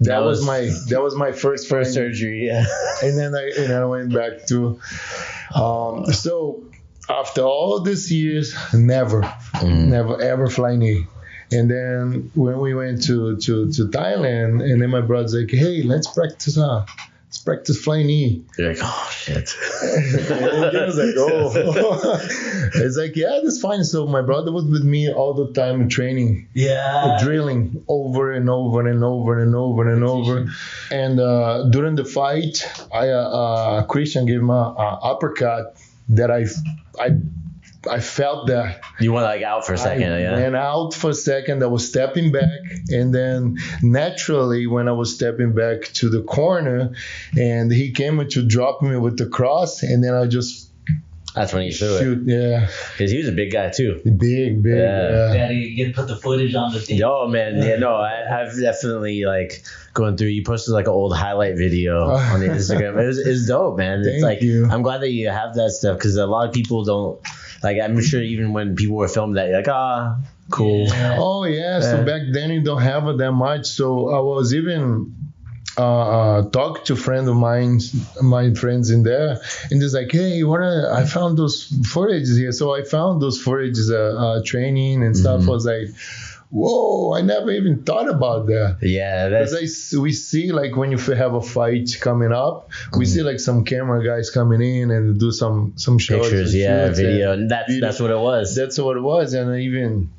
[SPEAKER 1] That was my first surgery. Yeah. And then I went back to. So after all these years, never ever flying knee. And then when we went to Thailand, and then my brother's like, hey, let's practice flying knee.
[SPEAKER 2] You're like, oh shit.
[SPEAKER 1] And I was like, oh. It's like, yeah, that's fine. So my brother was with me all the time training. Yeah. Drilling over and over and over and over and over. And during the fight, Christian gave me an uppercut that I felt that.
[SPEAKER 2] You went like out for a second,
[SPEAKER 1] I went out for a second. I was stepping back, and then naturally, when I was stepping back to the corner, and he came to drop me with the cross, and then I just
[SPEAKER 2] That's when he threw
[SPEAKER 1] shoot.
[SPEAKER 2] it.
[SPEAKER 1] Yeah,
[SPEAKER 2] Because he was a big guy too.
[SPEAKER 1] big.
[SPEAKER 2] Yeah.
[SPEAKER 3] We had to put the footage on the thing.
[SPEAKER 2] Oh man, yeah, no, I've definitely like going through. You posted like an old highlight video on the Instagram. It's dope, man. It's like
[SPEAKER 1] you.
[SPEAKER 2] I'm glad that you have that stuff because a lot of people don't. Like I'm sure even when people were filming that, you're like, cool.
[SPEAKER 3] Yeah.
[SPEAKER 1] Oh yeah. So back then you don't have it that much. So I was even talk to friend of mine, my friends in there, and it's like, hey, I found those footages here. So I found those footages, training and stuff. I was like, whoa, I never even thought about that.
[SPEAKER 2] Yeah,
[SPEAKER 1] Because we see like when you have a fight coming up, we see like some camera guys coming in and do some shots,
[SPEAKER 2] pictures, video, and that's what it was.
[SPEAKER 1] That's what it was, and even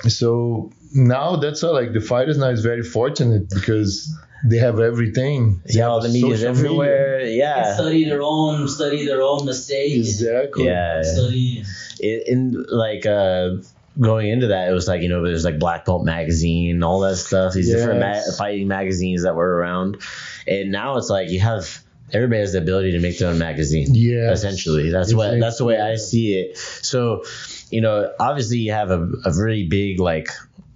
[SPEAKER 1] so now that's like the fighters now is very fortunate because they have everything. They
[SPEAKER 2] all the media's everywhere.
[SPEAKER 3] They
[SPEAKER 2] Yeah,
[SPEAKER 3] can study their own mistakes.
[SPEAKER 1] Exactly.
[SPEAKER 2] yeah.
[SPEAKER 3] Study.
[SPEAKER 2] Going into that, it was like, there's like Black Belt magazine, all that stuff, these different fighting magazines that were around. And now it's like everybody has the ability to make their own magazine.
[SPEAKER 1] Yeah.
[SPEAKER 2] Essentially. That's the way I see it. So, obviously you have a really big, like,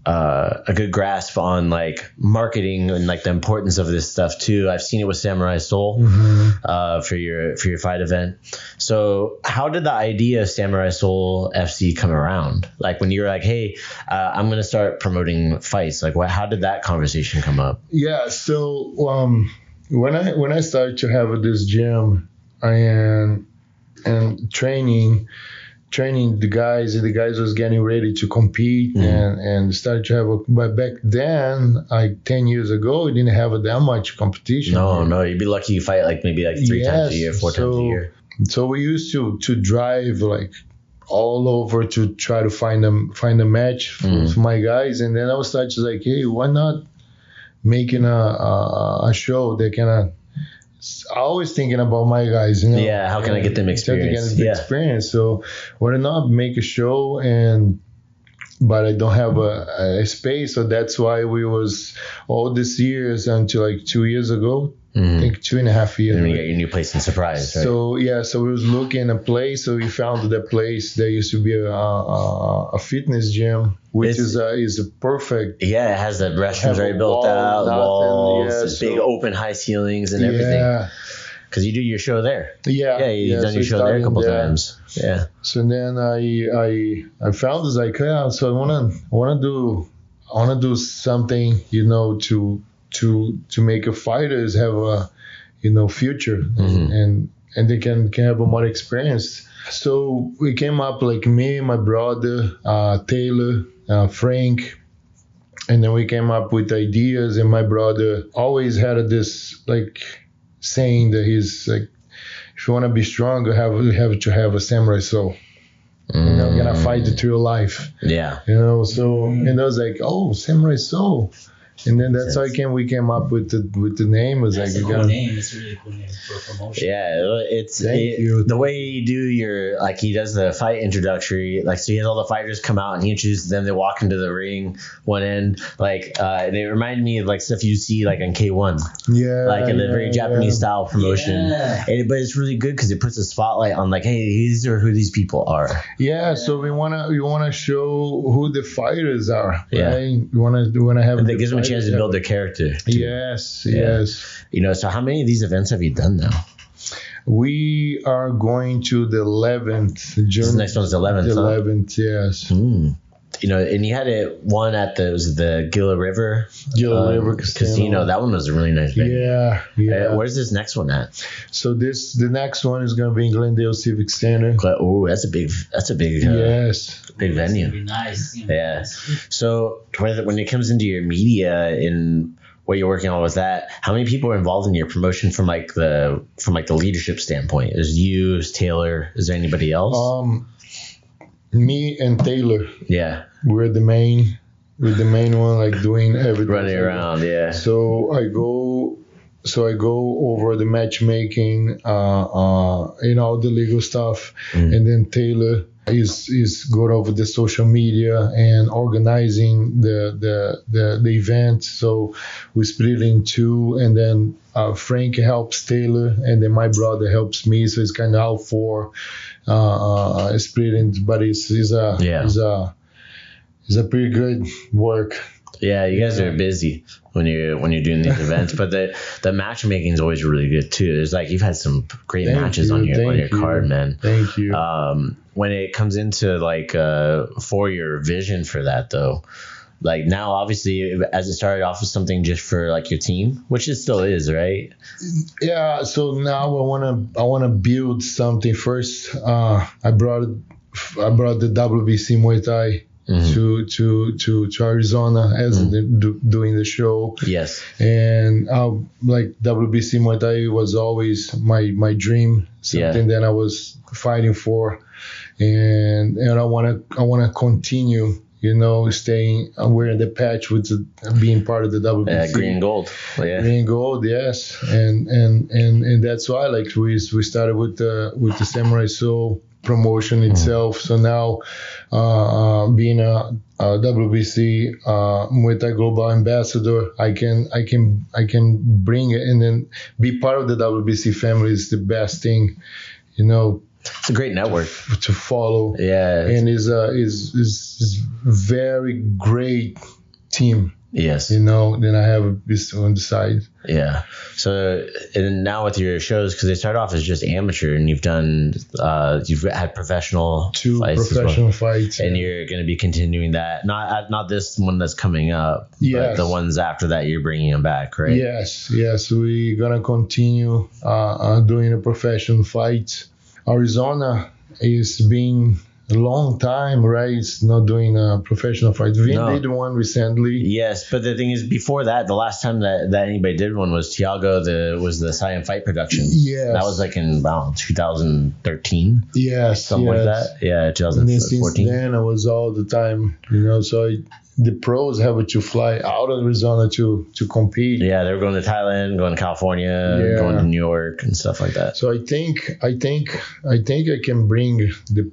[SPEAKER 2] a good grasp on like marketing and like the importance of this stuff too. I've seen it with Samurai Soul for your fight event. So how did the idea of Samurai Soul FC come around? Like when you were like, hey, I'm gonna start promoting fights. Like how did that conversation come up?
[SPEAKER 1] Yeah. So when I started to have this gym and training the guys, and the guys was getting ready to compete and started to have but back then, like 10 years ago, we didn't have that much competition.
[SPEAKER 2] No, you'd be lucky you fight like maybe like 3 times a year, 4 times a year.
[SPEAKER 1] So we used to drive like all over to try to find a match for my guys, and then I was starting to like, hey, why not making a show that kind of always thinking about my guys,
[SPEAKER 2] Yeah, how can I get them experience?
[SPEAKER 1] Experience. So why not make a show but I don't have a space, so that's why we was all these years until like 2 years ago. I think 2.5 years.
[SPEAKER 2] And then you got your new place in Surprise, right?
[SPEAKER 1] So we was looking a place. So we found that place. There used to be a fitness gym, which is a perfect.
[SPEAKER 2] Yeah, it has the restrooms already built out, walls, big open high ceilings and everything. Yeah. Because you do your show there.
[SPEAKER 1] Yeah.
[SPEAKER 2] You've done your show there a couple times. Yeah.
[SPEAKER 1] So then I found this like, so I wanna do something, to make a fighters have a future and they can have a more experience. So we came up like me, my brother, Taylor, Frank, and then we came up with ideas. And my brother always had this like saying that he's like, if you want to be strong, you have to have a samurai soul. You're gonna fight it through your life.
[SPEAKER 2] Yeah.
[SPEAKER 1] So and I was like, oh, Samurai Soul. And then that's how we came up with the name. Was
[SPEAKER 3] that's
[SPEAKER 1] like,
[SPEAKER 3] a cool name. It's a really cool name for promotion.
[SPEAKER 2] Yeah, the way you do your, like, he does the fight introductory, like, so he has all the fighters come out and he introduces them. They walk into the ring one end, like, they remind me of like stuff you see like on K1.
[SPEAKER 1] Yeah.
[SPEAKER 2] Like in the very Japanese style promotion.
[SPEAKER 3] Yeah.
[SPEAKER 2] But it's really good because it puts a spotlight on like, hey, these are who these people are.
[SPEAKER 1] Yeah. So we wanna show who the fighters are.
[SPEAKER 2] Yeah.
[SPEAKER 1] Right? We wanna have.
[SPEAKER 2] And that gives them a chance to build their character.
[SPEAKER 1] Yes.
[SPEAKER 2] So how many of these events have you done now?
[SPEAKER 1] We are going to the 11th.
[SPEAKER 2] This next one's the 11th.
[SPEAKER 1] The 11th, yes.
[SPEAKER 2] And you had one at the Gila River Casino. That one was a really nice venue.
[SPEAKER 1] Yeah.
[SPEAKER 2] Where's this next one at?
[SPEAKER 1] So the next one is going to be in Glendale Civic Center.
[SPEAKER 2] Oh, that's a big
[SPEAKER 1] yes,
[SPEAKER 2] big venue.
[SPEAKER 3] Be nice.
[SPEAKER 2] Yeah. So when it comes into your media and what you're working on with that, how many people are involved in your promotion from the leadership standpoint? Is you, is Taylor? Is there anybody else?
[SPEAKER 1] Me and Taylor.
[SPEAKER 2] Yeah.
[SPEAKER 1] We're the main one, like doing everything.
[SPEAKER 2] Running around, yeah.
[SPEAKER 1] So I go over the matchmaking, all the legal stuff, and then Taylor is going over the social media and organizing the event. So we split in two, and then Frank helps Taylor, and then my brother helps me. So it's kind of all four splitting, but it's a pretty good work.
[SPEAKER 2] Yeah, you guys are busy when you're doing these events, but the matchmaking is always really good too. There's like, you've had some great matches on your card, man.
[SPEAKER 1] Thank you.
[SPEAKER 2] When it comes into like for your vision for that though, like now obviously as it started off as something just for like your team, which it still is, right?
[SPEAKER 1] Yeah. So now I wanna build something first. I brought the WBC Muay Thai to Arizona as doing the show.
[SPEAKER 2] Yes.
[SPEAKER 1] And like WBC Muay Thai was always my dream, something that I was fighting for, and I wanna continue, staying wearing the patch with being part of the WBC.
[SPEAKER 2] Yeah, green and gold. Yeah.
[SPEAKER 1] Green and gold, yes. And that's why like we started with the Samurai Soul promotion itself. So now being a WBC Muay Thai Global Ambassador, I can bring it and then be part of the WBC family is the best thing,
[SPEAKER 2] It's a great network
[SPEAKER 1] to follow.
[SPEAKER 2] Yeah.
[SPEAKER 1] And is very great team.
[SPEAKER 2] Yes.
[SPEAKER 1] Then I have this on the side.
[SPEAKER 2] Yeah. So, and now with your shows, because they start off as just amateur, and you've had professional
[SPEAKER 1] fights,
[SPEAKER 2] and you're going to be continuing that. Not this one that's coming up, but the ones after that, you're bringing them back, right?
[SPEAKER 1] Yes. We're gonna continue doing the professional fights. Arizona is being a long time, right? It's not doing a professional fight. Vin did one recently.
[SPEAKER 2] Yes, but the thing is, before that, the last time that anybody did one was Thiago, was the Cyan Fight production.
[SPEAKER 1] Yes.
[SPEAKER 2] That was like in around 2013.
[SPEAKER 1] Yes.
[SPEAKER 2] Something like that. Yeah, 2014.
[SPEAKER 1] And since then, I was all the time, so the pros have to fly out of Arizona to compete.
[SPEAKER 2] Yeah, they were going to Thailand, going to California, going to New York and stuff like that.
[SPEAKER 1] So I think I can bring the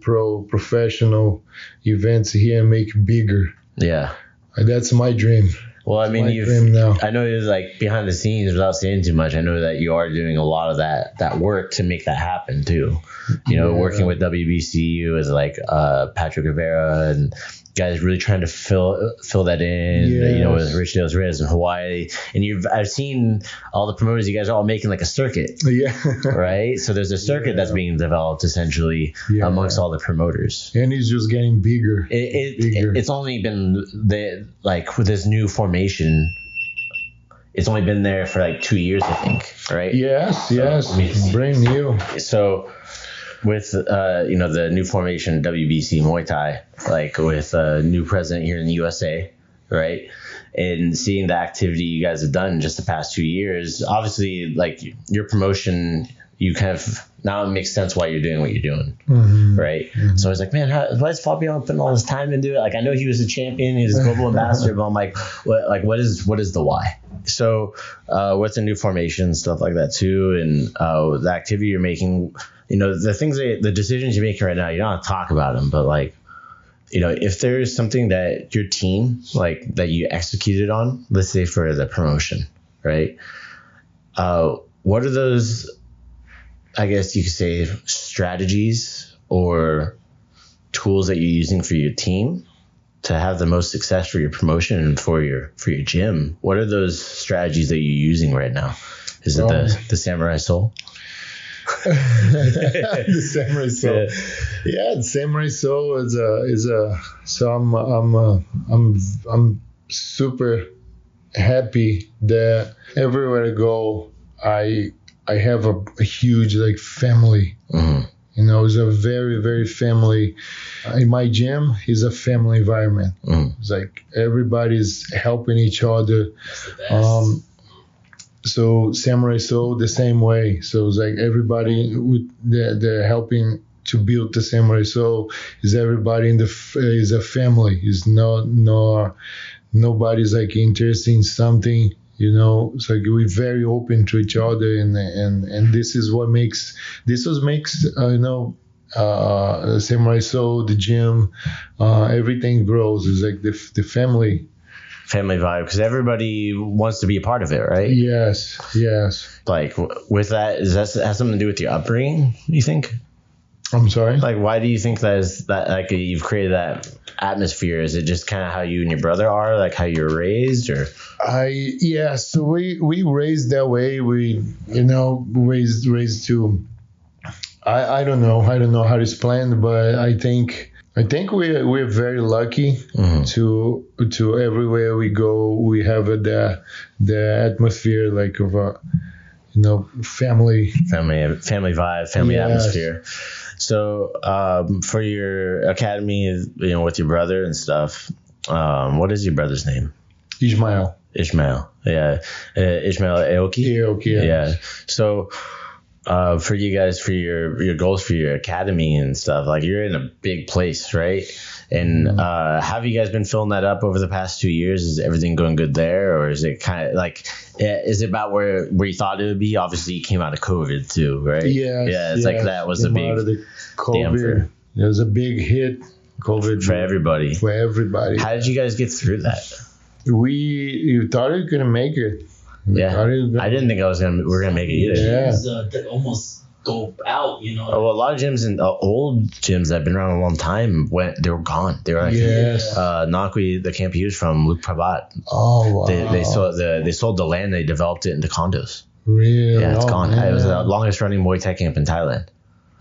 [SPEAKER 1] professional events here and make bigger.
[SPEAKER 2] Yeah.
[SPEAKER 1] That's my dream.
[SPEAKER 2] Well, I mean, I know it's like behind the scenes, without saying too much, I know that you are doing a lot of that work to make that happen too. Working with WBC with like Patrick Rivera and guys really trying to fill that in, with Rich Dale's Riz in Hawaii. And I've seen all the promoters, you guys are all making like a circuit. Yeah. Right? So there's a circuit that's being developed essentially amongst all the promoters.
[SPEAKER 1] And it's just getting bigger.
[SPEAKER 2] It's only been with this new formation, it's only been there for like 2 years, I think, right?
[SPEAKER 1] Yes. Brand new.
[SPEAKER 2] So with the new formation WBC Muay Thai, like with a new president here in the USA, right? And seeing the activity you guys have done just the past 2 years, obviously like your promotion, you kind of now it makes sense why you're doing what you're doing, right? So I was like, man, why is Fabiano putting all this time into it? Like I know he was a champion, he was a global ambassador, but I'm like, what is the why? So with the new formation, stuff like that too, and the activity you're making, the decisions you're making right now, you don't have to talk about them, but like, if there's something that your team, like that you executed on, let's say for the promotion, right? What are those, I guess you could say, strategies or tools that you're using for your team to have the most success for your promotion and for your gym? What are those strategies that you're using right now? Is it the Samurai Soul?
[SPEAKER 1] The Samurai Soul. Yeah, the Samurai Soul is a so I'm super happy that everywhere I go I have a huge like family. It's a very, very family. In my gym, it's a family environment. It's like everybody's helping each other. So Samurai Soul the same way. So it's like everybody they're helping to build the Samurai Soul. Is everybody is a family. Is nobody's like interested in something. It's like we're very open to each other, and this is what makes Samurai Soul, the gym, everything grows. It's like the family
[SPEAKER 2] vibe, because everybody wants to be a part of it, right?
[SPEAKER 1] Yes.
[SPEAKER 2] Like with that, has something to do with your upbringing, you think?
[SPEAKER 1] I'm sorry?
[SPEAKER 2] Like, why do you think that like you've created that atmosphere? Is it just kind of how you and your brother are, like how you're raised, or?
[SPEAKER 1] So we raised that way. We, raised to, I don't know how to explain, but I think we're very lucky to everywhere we go, we have the atmosphere like of a, family
[SPEAKER 2] vibe, family atmosphere. So for your academy, with your brother and stuff, what is your brother's name?
[SPEAKER 1] Ismael.
[SPEAKER 2] Yeah. Ismael Aoki. Yeah. So for you guys, for your goals for your academy and stuff, like you're in a big place, right? And have you guys been filling that up over the past 2 years? Is everything going good there, or is it kind of like, is it about where you thought it would be? Obviously, you came out of COVID too, right? It's like that was a big damper.
[SPEAKER 1] It was a big hit, COVID
[SPEAKER 2] for everybody. How did you guys get through that?
[SPEAKER 1] You thought you couldn't make it.
[SPEAKER 2] I didn't think we're gonna make it either.
[SPEAKER 3] That almost go out,
[SPEAKER 2] Well, a lot of gyms and old gyms that have been around a long time they were gone. They were like, Nakwi, the camp he was from, Luke Prabat.
[SPEAKER 1] Oh wow.
[SPEAKER 2] They sold the land. They developed it into condos.
[SPEAKER 1] Really?
[SPEAKER 2] Yeah, it's gone. Man. It was the longest running Muay Thai camp in Thailand.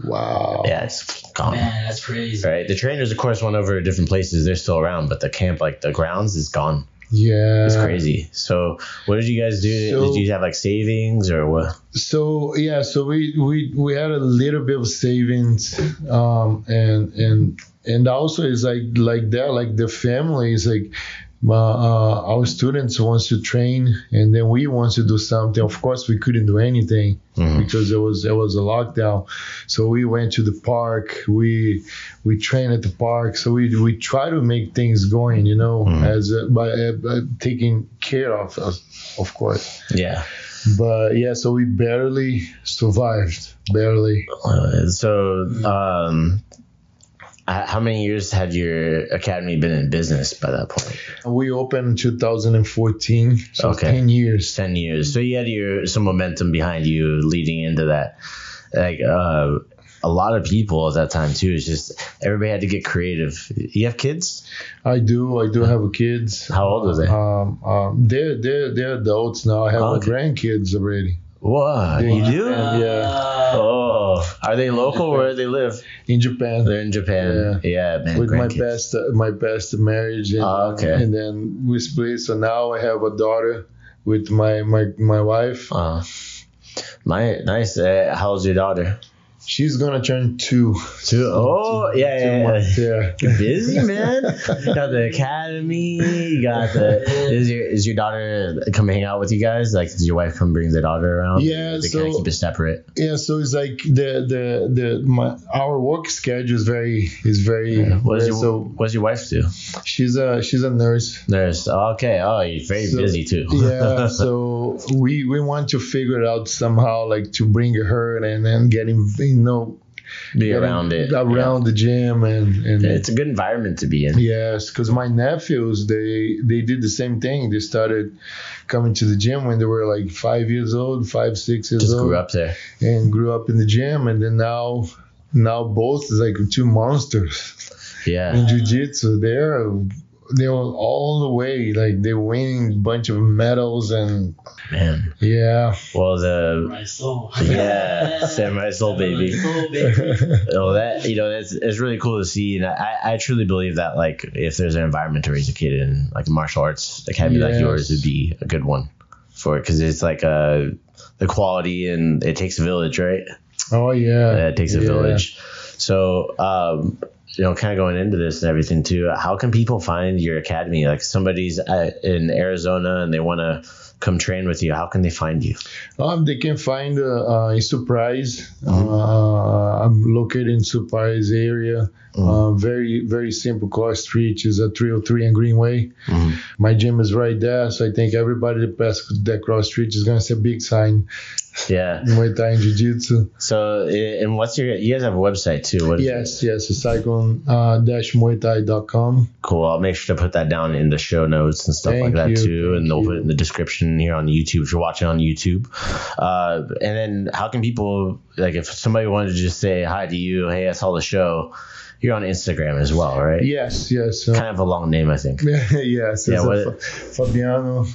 [SPEAKER 1] Wow.
[SPEAKER 2] Yeah, it's gone.
[SPEAKER 3] Man, that's crazy.
[SPEAKER 2] Right. The trainers, of course, went over to different places. They're still around, but the camp, like the grounds, is gone.
[SPEAKER 1] Yeah,
[SPEAKER 2] it's crazy. So what did you guys do? Did you have like savings or what?
[SPEAKER 1] So we had a little bit of savings, and also it's like that, like the family is like, our students wants to train, and then we want to do something. Of course, we couldn't do anything because it was a lockdown. So we went to the park. We train at the park. So we try to make things going, as by taking care of us, of course.
[SPEAKER 2] Yeah.
[SPEAKER 1] But so we barely survived.
[SPEAKER 2] How many years had your academy been in business by that point?
[SPEAKER 1] We opened in 2014, so 10 years.
[SPEAKER 2] 10 years. So you had some momentum behind you leading into that. Like a lot of people at that time too. It's just everybody had to get creative. You have kids?
[SPEAKER 1] I do have kids.
[SPEAKER 2] How old are
[SPEAKER 1] they? They're adults now. I have grandkids already.
[SPEAKER 2] What? You do?
[SPEAKER 1] Yeah.
[SPEAKER 2] Oh, are they local? Where do they live?
[SPEAKER 1] In Japan.
[SPEAKER 2] They're in Japan. Yeah, man.
[SPEAKER 1] With my best marriage. And, and then we split. So now I have a daughter with my wife.
[SPEAKER 2] Nice. How old's your daughter?
[SPEAKER 1] She's gonna turn 2.
[SPEAKER 2] 2? Oh, yeah.
[SPEAKER 1] You're
[SPEAKER 2] busy, man. You got the academy. You got Is your daughter come hang out with you guys? Like, does your wife come bring the daughter around?
[SPEAKER 1] Yeah.
[SPEAKER 2] They kind of keep it separate.
[SPEAKER 1] Yeah. So it's like our work schedule is very.
[SPEAKER 2] What does your wife do?
[SPEAKER 1] She's a nurse.
[SPEAKER 2] Nurse. Okay. Oh, you're very busy too.
[SPEAKER 1] Yeah. So we want to figure it out somehow, like to bring her and then getting.
[SPEAKER 2] Be around
[SPEAKER 1] the gym and
[SPEAKER 2] it's a good environment to be in.
[SPEAKER 1] Yes, because my nephews they did the same thing. They started coming to the gym when they were like 5 years old, 5, 6 years old.
[SPEAKER 2] Just grew up there
[SPEAKER 1] and grew up in the gym, and then now both is like 2 monsters.
[SPEAKER 2] Yeah,
[SPEAKER 1] in jiu-jitsu, they were all the way, like they winning a bunch of medals and
[SPEAKER 2] man.
[SPEAKER 1] Yeah.
[SPEAKER 2] Well,
[SPEAKER 3] my soul.
[SPEAKER 2] Yeah, Samurai Soul, baby. It's really cool to see, and I truly believe that like if there's an environment to raise a kid in, like a martial arts academy like yours would be a good one for it, because it's like the quality, and it takes a village, right?
[SPEAKER 1] Oh yeah.
[SPEAKER 2] It takes a village. So kind of going into this and everything too, how can people find your academy? Like somebody's in Arizona and they want to come train with you, how can they find you?
[SPEAKER 1] They can find in Surprise. I'm located in Surprise area. Very, very simple. Cross Street is at 303 and Greenway. My gym is right there, so I think everybody that passes that cross street is gonna see a big sign.
[SPEAKER 2] Yeah.
[SPEAKER 1] Muay Thai and Jiu-Jitsu.
[SPEAKER 2] So, and you guys have a website too?
[SPEAKER 1] Yes, it's cyclone-muaythai.com.
[SPEAKER 2] Cool. I'll make sure to put that down in the show notes and stuff like that too. And they'll put it in the description here on YouTube if you're watching on YouTube. And then how can people, like if somebody wanted to just say hi to you, hey, I saw the show, you're on Instagram as well, right?
[SPEAKER 1] Yes.
[SPEAKER 2] Kind of a long name, I think.
[SPEAKER 1] Yes. Fabiano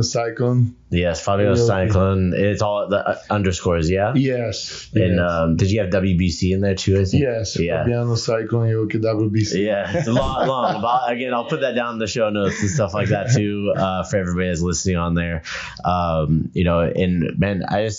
[SPEAKER 1] Cyclone.
[SPEAKER 2] Yes, Fabiano Cyclone. It's all the underscores, yeah?
[SPEAKER 1] Yes.
[SPEAKER 2] And did you have WBC in there too, I think?
[SPEAKER 1] Yes.
[SPEAKER 2] Yeah.
[SPEAKER 1] Fabiano Cyclone Aoki WBC.
[SPEAKER 2] Yeah, it's a long. But again, I'll put that down in the show notes and stuff like that too for everybody that's listening on there. And man, I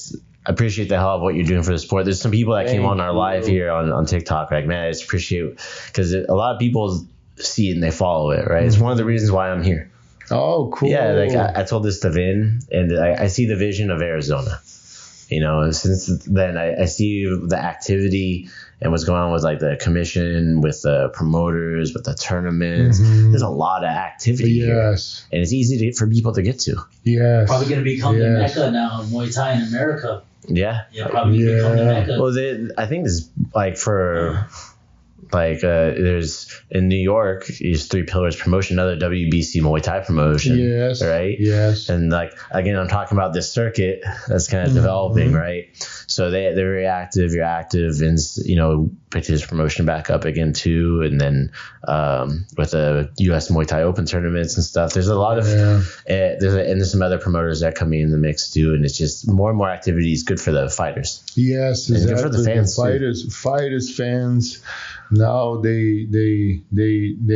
[SPEAKER 2] appreciate the hell of what you're doing for the sport. There's some people that came on our live here on TikTok. Like, man, I just appreciate, because a lot of people see it and they follow it, right? It's one of the reasons why I'm here.
[SPEAKER 1] Oh, cool.
[SPEAKER 2] Yeah, like I told this to Vin, and I see the vision of Arizona. Since then, I see the activity and what's going on with like the commission, with the promoters, with the tournaments. There's a lot of activity here. And it's easy for people to get to.
[SPEAKER 1] Yes.
[SPEAKER 3] Probably going to become the Mecca now, Muay Thai in America.
[SPEAKER 2] Yeah.
[SPEAKER 3] Probably become the Mecca.
[SPEAKER 2] Well, I think it's like for... there's in New York, is 3 Pillars promotion, another WBC Muay Thai promotion.
[SPEAKER 1] Yes.
[SPEAKER 2] Right?
[SPEAKER 1] Yes.
[SPEAKER 2] And like, again, I'm talking about this circuit that's kind of developing, right? So they're very active, you're active, and, picked his promotion back up again too. And then with the US Muay Thai Open tournaments and stuff, there's a lot of, there's some other promoters that come in the mix too. And it's just more and more activities, good for the fighters.
[SPEAKER 1] Yes,
[SPEAKER 2] and
[SPEAKER 1] exactly.
[SPEAKER 2] good for the fans,
[SPEAKER 1] fighters, fans. Now they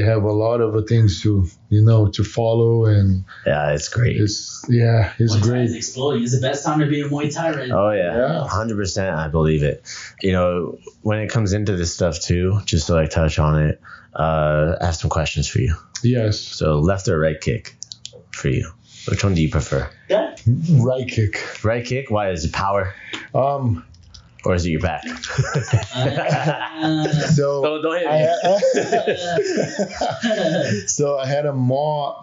[SPEAKER 1] have a lot of things to follow, and
[SPEAKER 2] it's great.
[SPEAKER 1] It's
[SPEAKER 3] Muay
[SPEAKER 1] great.
[SPEAKER 3] Thai is exploding. It's the best time to be a Muay Thai right now.
[SPEAKER 2] Oh yeah, 100%. I believe it. When it comes into this stuff too, just to like touch on it, I have some questions for you.
[SPEAKER 1] Yes.
[SPEAKER 2] So left or right kick for you? Which one do you prefer?
[SPEAKER 3] Yeah.
[SPEAKER 1] Right kick.
[SPEAKER 2] Right kick. Why? Is it power? Or is it your back?
[SPEAKER 1] So
[SPEAKER 2] don't hit me.
[SPEAKER 1] So I had a more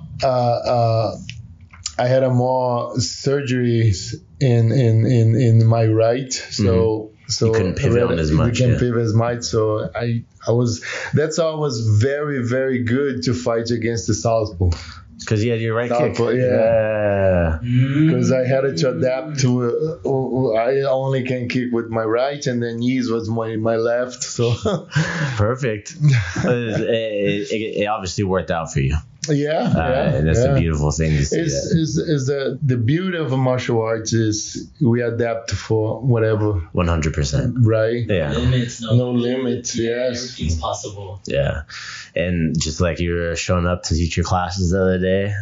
[SPEAKER 1] surgeries in my right. So
[SPEAKER 2] you couldn't pivot on as much.
[SPEAKER 1] You can't pivot as much. So that's why I was very, very good to fight against the southpaw.
[SPEAKER 2] Because you had your right kick.
[SPEAKER 1] Yeah. Because I had to adapt to I only can kick with my right, and then knees was my left. So
[SPEAKER 2] perfect. It obviously worked out for you.
[SPEAKER 1] And
[SPEAKER 2] that's a beautiful thing to see.
[SPEAKER 1] Is the beauty of a martial arts is we adapt for whatever.
[SPEAKER 2] 100%.
[SPEAKER 1] Right?
[SPEAKER 2] Yeah.
[SPEAKER 1] No limits. Yes.
[SPEAKER 3] Everything's possible.
[SPEAKER 2] Yeah. And just like you were showing up to teach your classes the other day.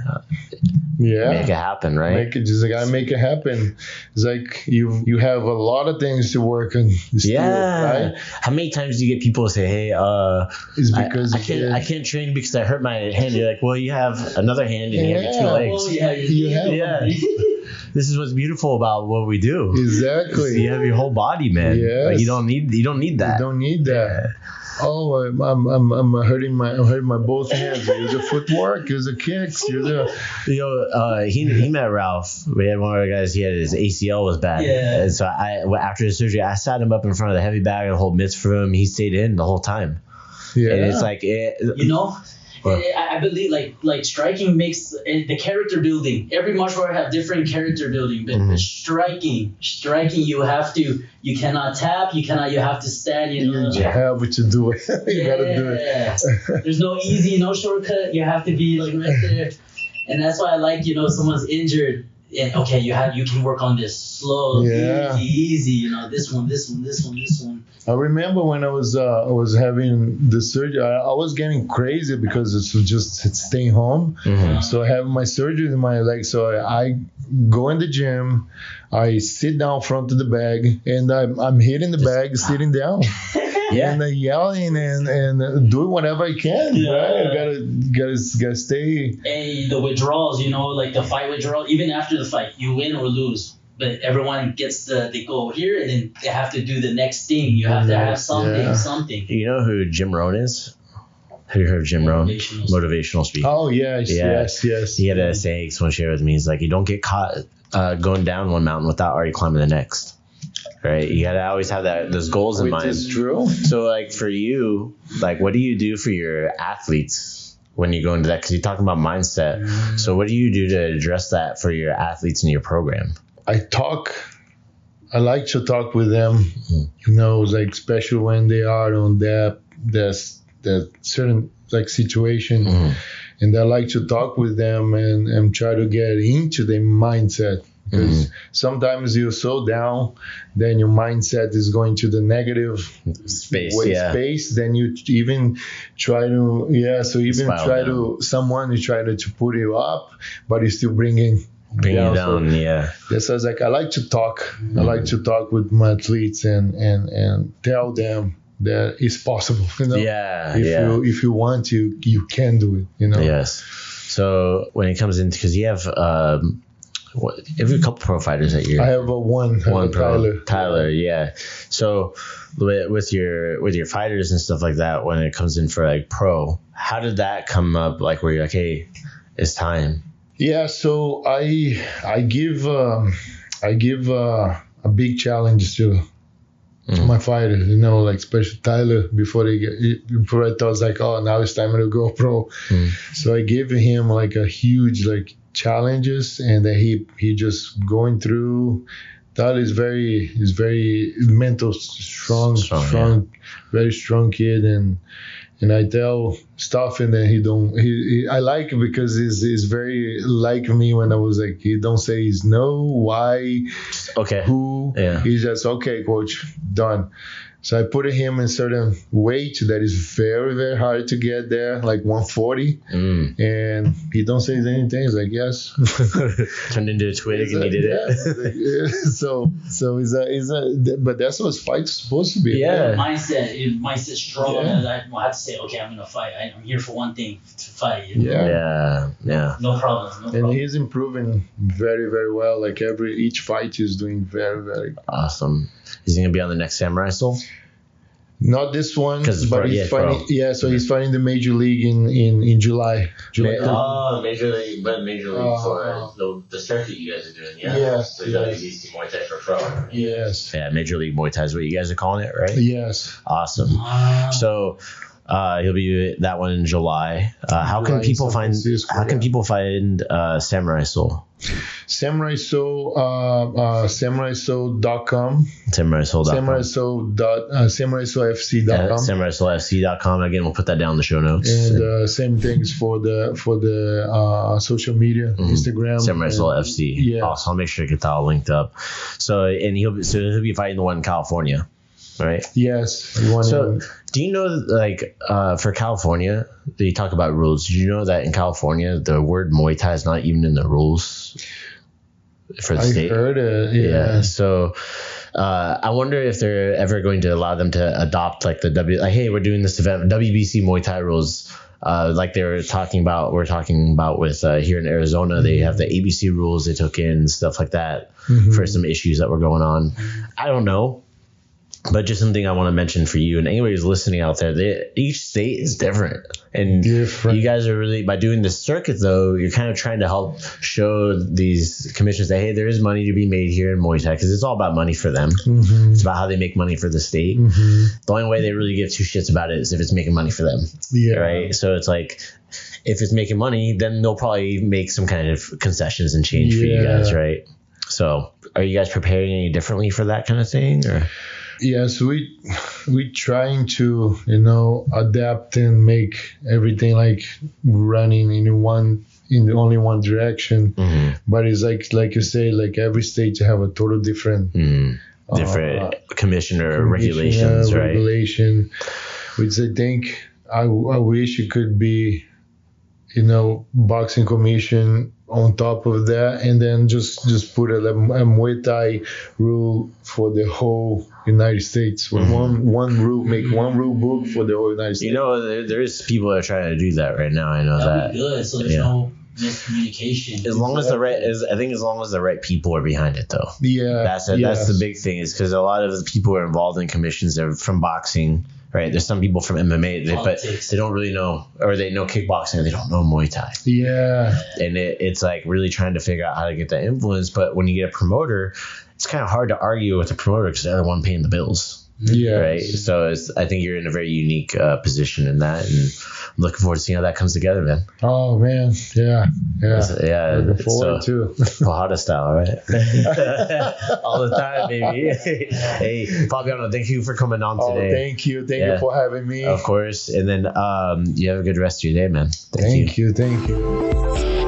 [SPEAKER 2] Make it happen, right?
[SPEAKER 1] Gotta make it happen. It's like you have a lot of things to work on. Right?
[SPEAKER 2] How many times do you get people say, "Hey,
[SPEAKER 1] it's because
[SPEAKER 2] I can't train because I hurt my hand." You're like, "Well, you have another hand and you have your 2 legs."
[SPEAKER 3] Well, you have.
[SPEAKER 2] This is what's beautiful about what we do.
[SPEAKER 1] Exactly.
[SPEAKER 2] You have your whole body, man.
[SPEAKER 1] Yes.
[SPEAKER 2] Like, you don't need that.
[SPEAKER 1] You don't need that. Oh, I'm hurting my both hands. Use the footwork, use the kicks, use the.
[SPEAKER 2] He met Ralph. We had one of our guys. He had his ACL was bad, and so after his surgery, I sat him up in front of the heavy bag and hold mitts for him. He stayed in the whole time. Yeah, and it's like
[SPEAKER 3] I believe like striking makes the character building. Every martial art have different character building, but striking you cannot tap, you have to stand. You
[SPEAKER 1] have to do it. You gotta do it.
[SPEAKER 3] There's no easy, no shortcut. You have to be like right there, and that's why I like someone's injured. And okay, you can work on this slow, easy. This one.
[SPEAKER 1] I remember when I was having the surgery, I was getting crazy because it's just staying home. So I have my surgery in my leg. So I go in the gym, I sit down front of the bag, and I'm hitting the bag sitting down. and yelling and doing whatever I can. Right? Gotta stay.
[SPEAKER 3] And the withdrawals, like the fight withdrawal, even after the fight, you win or lose. But everyone they go here and then they have to do the next thing. You have to have something.
[SPEAKER 2] You know who Jim Rohn is? Have you heard of Jim Rohn? Motivational speaker.
[SPEAKER 1] Oh, yes.
[SPEAKER 2] He had a saying he someone shared with me. He's like, you don't get caught going down one mountain without already climbing the next. Right? You got to always have those goals in mind.
[SPEAKER 1] Which is true.
[SPEAKER 2] So, like, for you, like, what do you do for your athletes when you go into that? Because you're talking about mindset. So what do you do to address that for your athletes in your program?
[SPEAKER 1] I like to talk with them, like especially when they are on that certain like situation, and I like to talk with them and try to get into their mindset, because sometimes you're so down, then your mindset is going to the negative space. Then you even try to someone is trying to put you up, but you're still bringing
[SPEAKER 2] you down.
[SPEAKER 1] So it's like I like to talk. I like to talk with my athletes and tell them that it's possible. If you want, you can do it.
[SPEAKER 2] Yes. So when it comes into, because you have a couple pro fighters at your.
[SPEAKER 1] I have one pro,
[SPEAKER 2] Tyler. Yeah. So with your fighters and stuff like that, when it comes in for like pro, how did that come up? Like where you're like, hey, it's time.
[SPEAKER 1] Yeah, so I give a big challenge to my fighters, like especially Tyler before I thought like, oh, now it's time to go pro. So I gave him like a huge like challenges, and then he just going through. Tyler is very mental strong, very strong kid, and I tell stuff, and then I like it because he's very like me when I was like, he don't say he's no, why, who, he's just, okay, coach, done. So I put him in certain weight that is very, very hard to get there, like 140, and he don't say anything. He's like, yes.
[SPEAKER 2] Turned into a twig and he did it.
[SPEAKER 1] So but that's what fight's supposed to be.
[SPEAKER 3] Yeah. Mindset strong. And I have to say, okay, I'm gonna fight. I'm here for one thing, to fight.
[SPEAKER 2] Yeah. No
[SPEAKER 3] problem.
[SPEAKER 1] And he's improving very, very well. Like each fight he's doing very, very
[SPEAKER 2] awesome. Is he gonna be on the next Samurai Soul?
[SPEAKER 1] Not this one, but he's fighting. Yeah, so he's fighting the major league in July.
[SPEAKER 2] Major league for the circuit you guys are doing.
[SPEAKER 1] Yes.
[SPEAKER 2] So WBC Muay Thai for pro.
[SPEAKER 1] Yes.
[SPEAKER 2] Yeah, Major League Muay Thai is what you guys are calling it, right?
[SPEAKER 1] Yes.
[SPEAKER 2] Awesome. So. He'll be that one in July. How can people find Samurai Soul?
[SPEAKER 1] Samurai Soul, SamuraiSoul.com. SamuraiSoulFC.com.
[SPEAKER 2] SamuraiSoulFC.com. Again, we'll put that down in the show notes.
[SPEAKER 1] And same things for the social media, Instagram.
[SPEAKER 2] Samurai Soul FC.
[SPEAKER 1] Yeah.
[SPEAKER 2] Awesome. I'll make sure to get that all linked up. So he'll be fighting the one in California. Right.
[SPEAKER 1] Yes.
[SPEAKER 2] So, do you know, like, for California, they talk about rules. Did you know that in California, the word Muay Thai is not even in the rules for the state?
[SPEAKER 1] I heard it. Yeah.
[SPEAKER 2] So, I wonder if they're ever going to allow them to adopt like hey, we're doing this event, WBC Muay Thai rules. Like we're talking about with here in Arizona, they have the ABC rules they took in, stuff like that, for some issues that were going on. I don't know. But just something I want to mention for you and anybody who's listening out there, each state is different. And you guys are really, by doing this circuit though, you're kind of trying to help show these commissions that, hey, there is money to be made here in Muay Thai, because it's all about money for them. It's about how they make money for the state. The only way they really give two shits about it is if it's making money for them. Right? So it's like, if it's making money, then they'll probably make some kind of concessions and change for you guys, right? So are you guys preparing any differently for that kind of thing, or?
[SPEAKER 1] Yes, we trying to adapt and make everything like running in only one direction. But it's like you say, like every state have a total different
[SPEAKER 2] commissioner regulations, right?
[SPEAKER 1] Regulation, which I think I wish it could be, boxing commission on top of that, and then just put a Muay Thai rule for the whole United States. With one rule, make one rule book for the whole United States.
[SPEAKER 2] You know, there's people that are trying to do that right now. I know
[SPEAKER 3] that'd be good. So there's no miscommunication.
[SPEAKER 2] As long as the right people are behind it, though.
[SPEAKER 1] Yeah,
[SPEAKER 2] that's the big thing. Is because a lot of the people who are involved in commissions are from boxing. Right, there's some people from MMA, but they don't really know, or they know kickboxing, or they don't know Muay Thai.
[SPEAKER 1] Yeah,
[SPEAKER 2] and it's like really trying to figure out how to get that influence. But when you get a promoter, it's kind of hard to argue with the promoter because they're the one paying the bills.
[SPEAKER 1] Yeah,
[SPEAKER 2] right. So I think you're in a very unique position in that, and I'm looking forward to seeing how that comes together, man.
[SPEAKER 1] Oh man, yeah. Looking forward to
[SPEAKER 2] Pajada style, right? All the time, baby. Hey, Fabiano, thank you for coming on today.
[SPEAKER 1] Thank you for having me.
[SPEAKER 2] Of course, and then you have a good rest of your day, man.
[SPEAKER 1] Thank you.